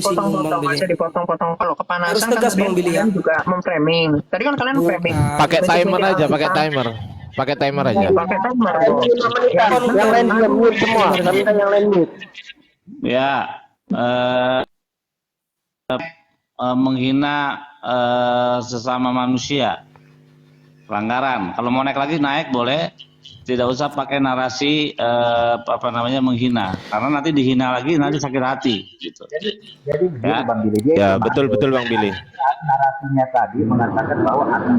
dipotong-potong. Kalau kepanasan Harus tegas, kan Bang Billy, ya. kalian juga memframing. Tadi kan kalian framing. Pakai timer aja, pakai timer. Pakai timer aja. Pakai timer. Yang lain dia mute semua, kami yang lain mute. Ya, menghina sesama manusia, pelanggaran. Kalau mau naik lagi naik boleh, tidak usah pakai narasi menghina, karena nanti dihina lagi nanti sakit hati gitu. Jadi Ya. Bang Billy, dia Ya, cuma betul Bang Billy. narasinya tadi mengatakan bahwa akan.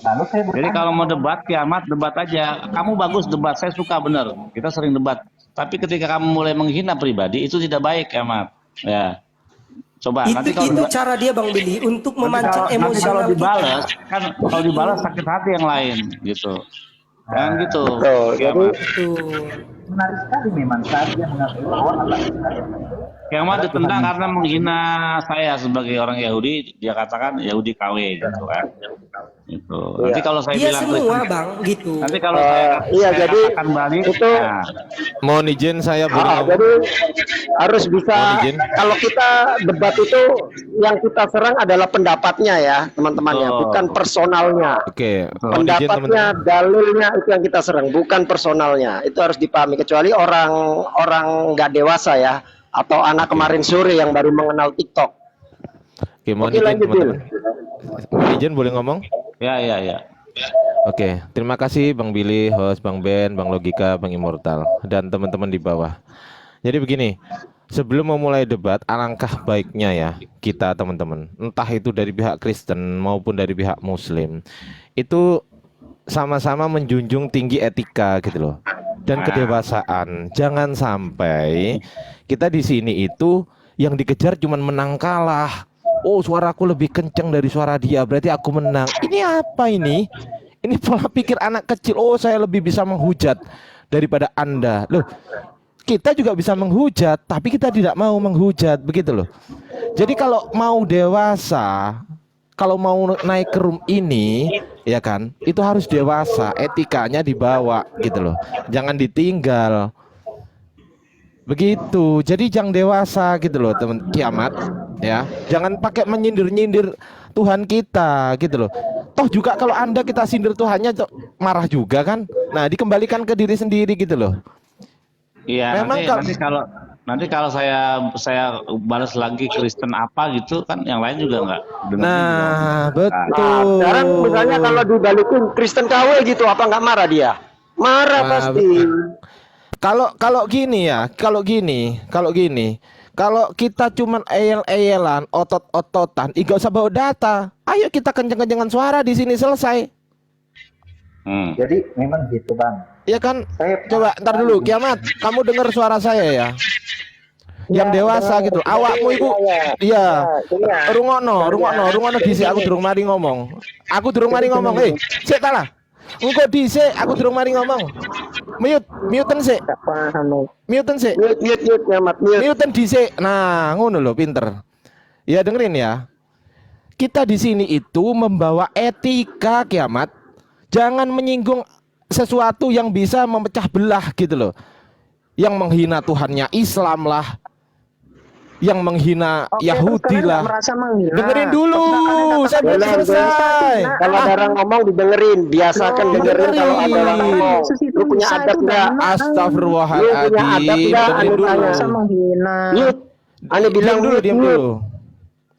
Lalu saya Jadi bertanya, kalau mau debat kiamat, debat aja. Kamu bagus debat, saya suka bener. Kita sering debat. Tapi ketika kamu mulai menghina pribadi itu tidak baik kiamat. Ya. Coba nanti kalau Itu cara dia Bang Billy untuk memancing nanti kalau emosional kita. dibalas, kan kalau dibalas sakit hati yang lain gitu. Kan gitu. Betul, Kiamat. Tuh. menarik sekali memang saat dia mengakui bahwa Allah Kiamat ditendang karena menghina saya sebagai orang Yahudi, dia katakan Yahudi KW gitu kan. Itu. Nanti kalau saya Dia bilang semua Kristen, Bang gitu. nanti kalau saya, iya, saya jadi katakan balik, itu- nah, Mohon izin saya boleh ngomong? jadi harus bisa. Mohon izin. Kalau kita debat itu yang kita serang adalah pendapatnya ya, teman-teman ya, Betul. bukan personalnya. Oke, mohon izin Pendapatnya, teman-teman. dalilnya itu yang kita serang, bukan personalnya. Itu harus dipahami. Kecuali orang nggak dewasa ya, atau anak kemarin sore yang baru mengenal TikTok. Oke, mohon Oke, izin lanjut, teman-teman. Mohon izin boleh ngomong? ya. Oke, terima kasih Bang Billy, host, Bang Ben, Bang Logika, Bang Immortal, dan teman-teman di bawah. Jadi begini, sebelum memulai debat, alangkah baiknya ya kita teman-teman, entah itu dari pihak Kristen maupun dari pihak Muslim, itu sama-sama menjunjung tinggi etika gitu loh, dan kedewasaan. Jangan sampai kita di sini itu yang dikejar cuman menang kalah. Oh, suaraku lebih kenceng dari suara dia, berarti aku menang. Ini apa ini? Ini pola pikir anak kecil. Oh, saya lebih bisa menghujat daripada Anda. Loh, kita juga bisa menghujat, tapi kita tidak mau menghujat, begitu loh. Jadi kalau mau dewasa, kalau mau naik ke room ini, ya kan, itu harus dewasa, etikanya dibawa gitu loh. Jangan ditinggal. Begitu. Jadi jangan dewasa gitu loh, teman kiamat, ya. Jangan pakai menyindir-nyindir Tuhan kita gitu loh. Toh juga kalau Anda kita sindir Tuhannya marah juga kan. Nah, dikembalikan ke diri sendiri gitu loh. Iya, Memang nanti kalau saya balas lagi Kristen apa gitu kan yang lain juga enggak dengar. Nah, Nah, betul. sekarang misalnya kalau dibalikin Kristen KW gitu, apa nggak marah dia? Marah Nah, pasti. Kalau gini ya, kalau kita cuman eyel-eyelan, otot-ototan, gak usah bawa data. Ayo kita kenceng-kencengan suara di sini selesai. Jadi memang gitu Bang. Ya kan? Saya Coba ntar dulu, kiamat. Kamu dengar suara saya ya? yang dewasa gitu. Awakmu itu iya. Rungokno dhisik aku durung mari ngomong. Sik ta lah. Engko dhisik aku durung mari ngomong. Muten sik. Gak paham. Muten sik. Mute Kiamat, mute. Muten dhisik. Nah, ngono lho, pinter. Ya dengerin ya. Kita di sini itu membawa etika Kiamat. Jangan menyinggung sesuatu yang bisa memecah belah gitu loh. Yang menghina Tuhannya Islam lah. Yang menghina Yahudi lah. Dengerin dulu, saya belum selesai. Kalau ada orang ngomong didengerin, biasakan dengerin kalau ada orang ngomong. Lu punya adab enggak? Astagfirullahaladzim. Dengerin dulu. Mute. Ane bilang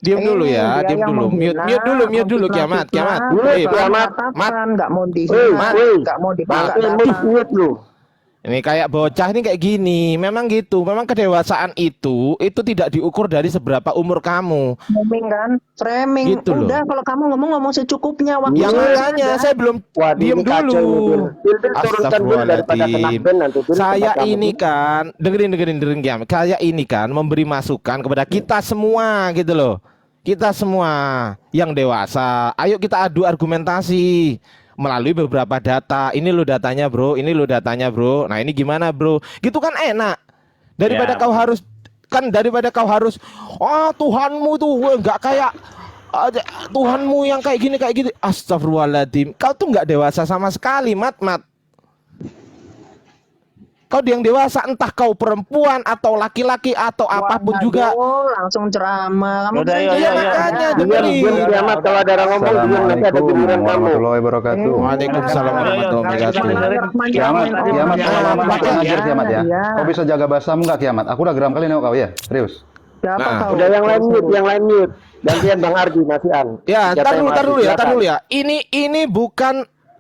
Diam dulu ya, diam dulu. Mute dulu Kiamat. Mat, nggak mau dihina, nggak mau dipaksa. Mute lu. Ini kayak bocah ini kayak gini. Memang gitu. Memang kedewasaan itu tidak diukur dari seberapa umur kamu. Framing. Gitu loh. Udah kalau kamu ngomong secukupnya waktu. Yang makanya saya belum diam dulu. Astagfirullahaladzim. Saya ini kan dengerin Kiamat. Saya ini kan memberi masukan kepada kita semua gitu loh. Kita semua yang dewasa. Ayo kita adu argumentasi melalui beberapa data. Ini lo datanya bro, nah ini gimana bro, gitu kan enak daripada kau harus Tuhanmu tuh nggak kayak Tuhanmu yang kayak gini. Astagfirullahaladzim, kau tuh nggak dewasa sama sekali, Mat. Kau yang dewasa, entah kau perempuan atau laki-laki atau apapun juga. Langsung ceramah. Kamu makanya dengerin. Kiamat kalau ada orang ngomong bilang nanti ada giliran kamu. Warahmatullahi wabarakatuh. Waalaikumsalam warahmatullahi wabarakatuh. Kiamat lama-lama kurang ajar Kiamat ya. Kau bisa jaga bahasamu nggak Kiamat? Aku udah geram kali nengok kau ya, serius. Udah yang lain mute. Gantian Bang Ardi Masian. Ya, tar dulu ya.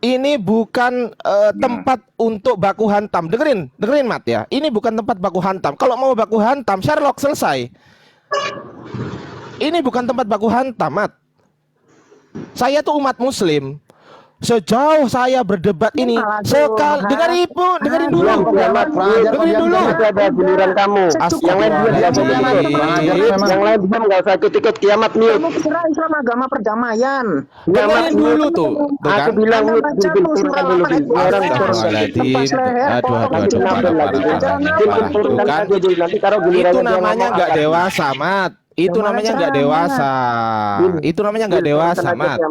Ini bukan tempat untuk baku hantam. Dengerin Mat ya. Ini bukan tempat baku hantam. Kalau mau baku hantam, Sherlock selesai. Ini bukan tempat baku hantam, Mat. Saya tuh umat Muslim. Sejauh saya berdebat ini dengerin dulu. Dengerin dulu. Ada giliran kamu. Yang lain diam nggak usah ikut Kiamat mute. Kamu kira Islam agama perdamaian. Dengerin dulu tuh. Aku bilang mute turunkan dulu. Itu namanya nggak dewasa, Mat. Itu namanya nggak dewasa, Mat.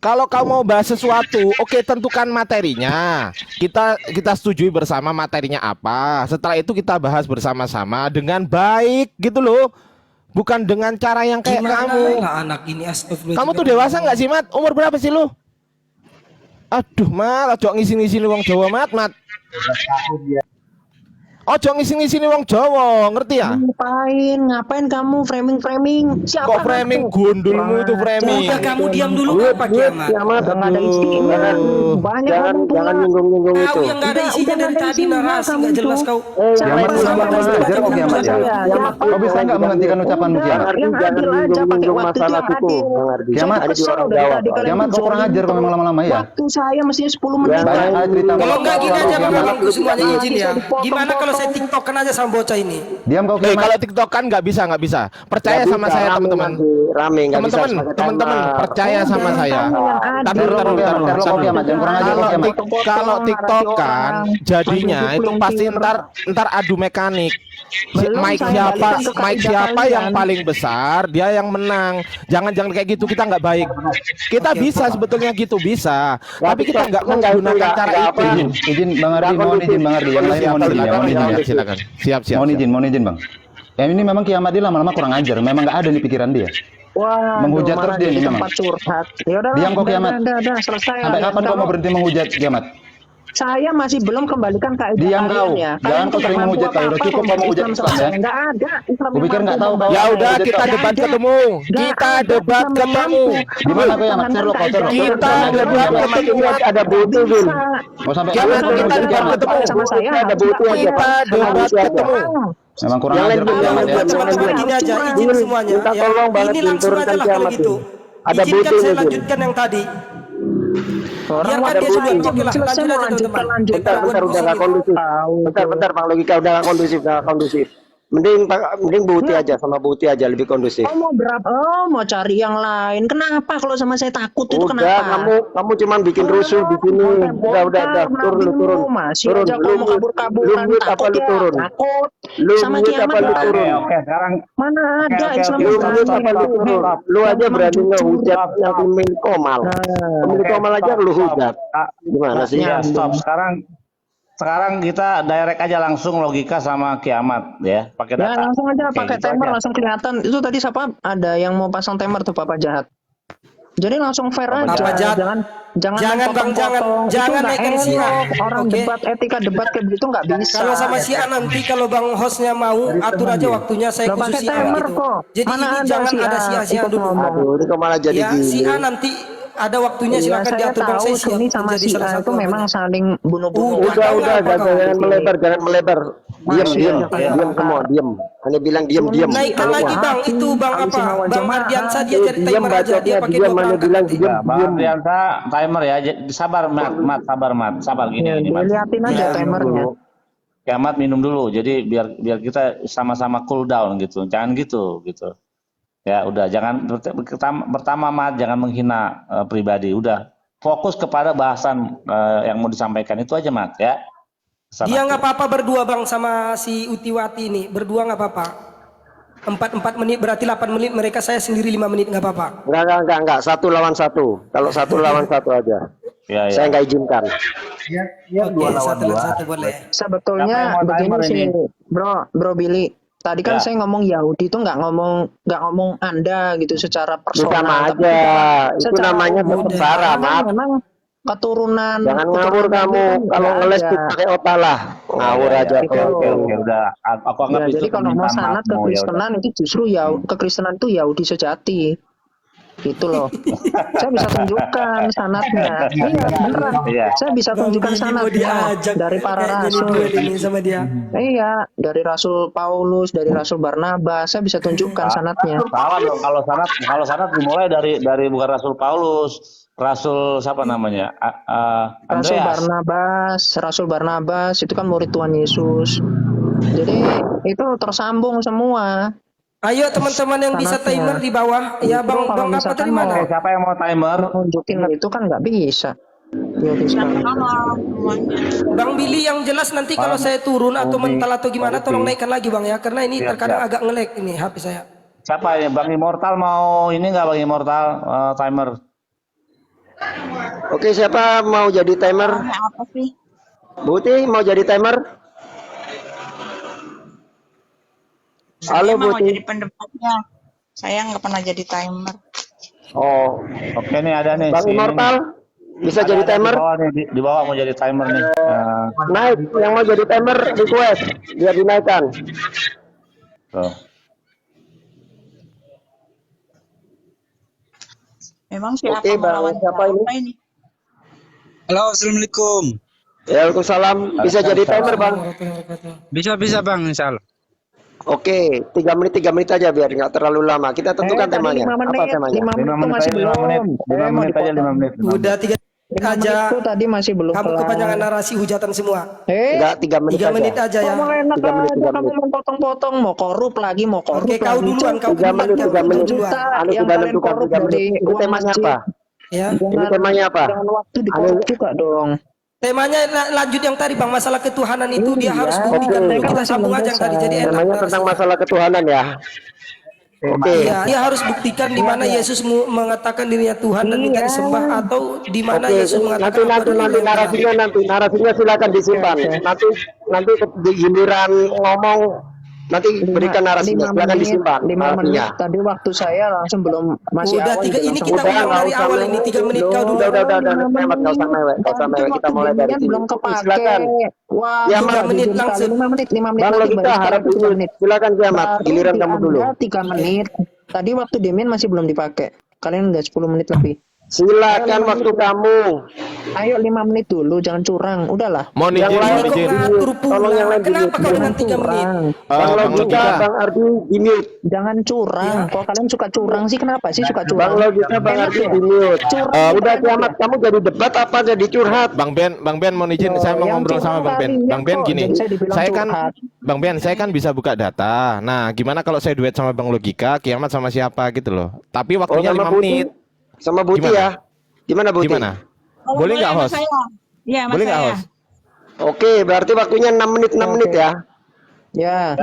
Kalau kau mau bahas sesuatu, oke, tentukan materinya. Kita setujui bersama materinya apa. Setelah itu kita bahas bersama-sama dengan baik gitu loh. Bukan dengan cara yang kayak kamu. Anak ini Kamu tuh dewasa nggak sih, Mat? Umur berapa sih lu? Aduh, Mat, ojo ngisi-ngisi wong Jawa, Mat. Ojo ngisi-ngisi wong Jawa, ngerti ya? Ngapain kamu framing? Siapa? Kok framing gundulmu itu framing? Udah kamu diam dulu apa Kiamat? Udah nggak ada isinya. Banyak jangan nyinggung-nyinggung itu. Kau yang nggak ada isinya dari tadi narasi nggak jelas kau. Kiamat kurang ajar kok Kiamat ya. Kau bisa nggak menghentikan ucapanmu Kiamat? Jangan nyinggung masalah itu. Kiamat kau kurang ajar kau memang lama-lama ya. Waktu saya mestinya 10 menit. Kalau nggak gini aja bangku semuanya izin ya. Gimana kalau saya tiktokan aja sama bocah ini? Diam kau Kiamat. Kalau tiktokan nggak bisa. Percaya sama saya teman-teman. Teman-teman percaya sama saya. Kalau tiktokan jadinya itu pasti ntar adu mekanik. Mike siapa yang paling besar, dia yang menang. Jangan kayak gitu, kita nggak baik. Kita bisa sebetulnya gitu bisa, tapi kita nggak menggunakan cara itu. Izin Bang Ardi, mohon izin Bang Ardi. Yang lain mohon izin ya. Silakan. Siap. Mohon izin Bang. Ya ini memang Kiamat dia lama-lama kurang ajar. Memang nggak ada di pikiran dia. Wah, menghujat terus dia ini memang. Diam kok Kiamat. Selesai. Sampai kapan kau mau berhenti menghujat Kiamat? Saya masih belum kembalikan kaidah diam kau ya. Jangan kau sering menghujat kau. Udah cukup kau menghujat Islam ya. Enggak ada Islam. Gue pikir nggak tahu kau. Ya udah kita debat ketemu. Kita debat ketemu. Gimana kau yang Sherlock kau Sherlock? Kita debat ketemu. Ada butuh Bin. Mau sampai kita debat ketemu. Sama saya ada butuh aja. Kita debat ketemu. Memang kurang ajar Cuma gini aja, izin semuanya. Tolong banget ini langsung aja lah kalau gitu. Ada Izinkan butuh saya lanjutkan yang tadi. Biarkan dia sudah oke lah, lanjut aja teman-teman. Bentar udah nggak kondusif. Bentar Bang Logika udah nggak kondusif. mending Buti aja, sama Buti aja lebih kondusif. Oh mau berapa? Oh mau cari yang lain. Kenapa kalau sama saya takut itu Udah, kenapa? kamu cuman bikin rusuh di sini. Udah, turun. Masih Turun. aja Lu kamu kabur-kaburan mute apa takut lu ya? turun? Takut. Lu Sama mute kiamat apa lu takut. turun? Oke, sekarang Mana ada oke, Islam Lu yang mute apa lu berani? turun? Lu aja Memang berani jujur. ngehujat yang pemilik Komal. Nah, Pemilik Komal aja lu hujat. Gimana sih? Ya, stop. Sekarang kita direct aja langsung logika sama kiamat ya, pakai ya data. langsung aja Oke, pakai gitu timer aja. langsung kelihatan. Itu tadi siapa? Ada yang mau pasang timer tuh Papa Jahat. Jadi langsung fair aja. Papa Jahat. Jangan Bang, jangan Itu nggak naikkan si A. elok. Orang Oke. debat etika debat kayak begitu nggak bisa. Kalau sama si A nanti kalau Bang hostnya mau atur aja waktunya, saya Nggak khusus pakai si A timer gitu. kok. Jadi Mana ini ada jangan si ada A si A ikut dulu. ngomong. Aduh, ini kok malah jadi Ya si gini. A nanti ada waktunya Iya, silakan saya diatur Bang, tahu saya siap Suni sama menjadi si salah A satu itu memang apanya. saling bunuh-bunuh. Udah, jangan melebar. Diam Masih aja kayak semua, diam. Hanya bilang diam. Naikkan lagi Bang, itu Bang Habis apa? awal Bang jemaah. Mardiansa dia jadi Diam timer aja, dia pakai diam, dua mana perangkat bilang nanti. diam. Bang Ardiansa timer ya. Sabar Mat, sabar gini Ya, Mat. diliatin aja timernya. Kiamat minum dulu. Jadi biar kita sama-sama cool down gitu. Jangan gitu. Ya udah, jangan pertama Mat, jangan menghina pribadi. Udah fokus kepada bahasan yang mau disampaikan itu aja Mat ya. Dia nggak apa-apa berdua Bang sama si Utiwati ini, berdua nggak apa-apa. 4 menit berarti 8 menit, mereka saya sendiri 5 menit nggak apa-apa. Enggak. 1 lawan 1. Kalau 1 lawan 1 aja. Ya. Saya nggak izinkan. Ya, Oke, 1 lawan 1 boleh. Sebetulnya Siapa yang mau begini timer sih, ini? Bro Billy. Tadi kan Ya. saya ngomong Yahudi itu nggak ngomong Anda gitu secara personal. Sama tapi aja. kita Itu secara namanya umum, bersara, karena Mat. memang keturunan. Jangan ngawur kamu. Kalau ngeles tuh pakai otak lah. Ngawur aja. Gitu. Oke, udah. Aku anggap Ya, itu jadi kalau mau permintaan sanad maafmu, ya udah. kekristenan itu justru kekristenan itu Yahudi sejati. Gitu loh. Saya bisa tunjukkan sanadnya. Iya, beneran. Iya. Saya bisa tunjukkan sanadnya dari para rasul. Ini sama dia. Iya, dari Rasul Paulus, dari Rasul Barnabas, saya bisa tunjukkan sanadnya. Salah dong, kalau sanad dimulai dari bukan Rasul Paulus, Rasul siapa namanya? Rasul Barnabas itu kan murid Tuhan Yesus. Jadi itu tersambung semua. Ayo teman-teman yang bisa Sanatnya. timer di bawah. Ya Itu Bang kalau apa misalkan dari mau- mana? Siapa yang mau timer? Nunjukin itu kan nggak bisa. Yaudah sekarang. Bang Billy yang jelas nanti kalau saya turun atau mental atau gimana tolong naikkan lagi Bang ya, karena ini Siap, terkadang siap. agak nge-lag ini HP saya. Siapa ya? Bang Immortal mau ini nggak Bang Immortal timer? Oke, siapa mau jadi timer? Apa sih? Buti mau jadi timer? Halo Saya mau Buti. jadi pendebatnya. Saya nggak pernah jadi timer. Oh, Oke nih ada nih. Bang si ini Immortal nih. bisa Ada jadi di timer? bawah nih, di bawah mau jadi timer nih. Naik, yang mau jadi timer request biar dinaikkan. Tuh. Memang siapa Oke, Bang. melawan Siapa ini? Halo, assalamualaikum. Waalaikumsalam. Bisa jadi timer, Bang. Bisa Bang, insya Allah. Oke, 3 menit aja biar nggak terlalu lama. Kita tentukan Tadi temanya. 5 menit, Apa temanya? 5 menit 5 itu menit masih aja, 5 belum. menit. 5 Mau menit aja, 5 dipotong. menit. Udah 3 menit 5 menit aja. itu tadi masih belum Kamu kelar. kepanjangan narasi hujatan semua. Enggak, 3 menit 3 menit aja. aja ya. Mau enak 3 menit, aja 3 kamu menit. memotong-potong, mau korup lagi, mau korup Oke, kau lagi. duluan, kau 3 menit, 3 menit. Juta Anu yang sudah kalian tentukan korup 3 menit. dari Ini uang temanya masjid. apa? Ya. Ini temanya apa? Dengan waktu dikorup juga dong. Temanya lanjut yang tadi Bang, masalah ketuhanan itu dia harus buktikan Oke. dulu. Kita sambung aja yang tadi jadi enak. Temanya tentang masalah ketuhanan ya. Oke. Iya, dia harus buktikan di mana Yesus mengatakan dirinya Tuhan dan minta disembah, atau di mana Oke, Yesus mengatakan nanti narasinya silakan disimpan. Nanti di giliran ngomong nanti berikan narasinya, silakan disimpan 5 menit narasinya. tadi waktu saya langsung belum masih Udah awal. 3 ini langsung kita Udah, ulang nggak dari usah awal mewek. ini 3 menit kau dulu. Udah, mewek, nggak usah mewek, kita mulai dari sini. Belum kepake. Silakan. Wah, Ya, sudah 3 menit jujur langsung. sekali. 5 menit Bang lagi, Logika baru harap sekarang 3 ini. menit. Silakan Kiamat, Baru giliran di kamu dulu. Anda 3 menit. Tadi waktu Demian masih belum dipakai. Kalian udah 10 menit lebih. Silakan waktu kamu. Ayo 5 menit dulu, jangan curang. Udahlah. Mohon Yang izin, lain mohon Kok izin. ngatur Tolong yang pula? lain Kenapa kau dengan 3 menit? Curang. Bang Bang Logika, Logika. Bang Ardi di mute. Jangan curang. Kalau kalian suka curang sih, kenapa sih suka Bang curang? Logika, Bang Enak Ardi ya? di mute. Curang Udah enak Kiamat, ya? kamu jadi debat apa jadi curhat? Bang Ben, mohon izin, saya mau Yang ngobrol sama curang Bang Ben. kalian Bang Ben kok, gini, jadi saya dibilang curhat. Bang Ben, saya kan bisa buka data. Nah, gimana kalau saya duet sama Bang Logika, Kiamat sama siapa gitu loh. Tapi waktunya 5 menit. Sama Buti Gimana? ya. Gimana Buti? Gimana? Boleh nggak host? Iya, Boleh nggak host? Oke, berarti waktunya 6 menit ya. Ya.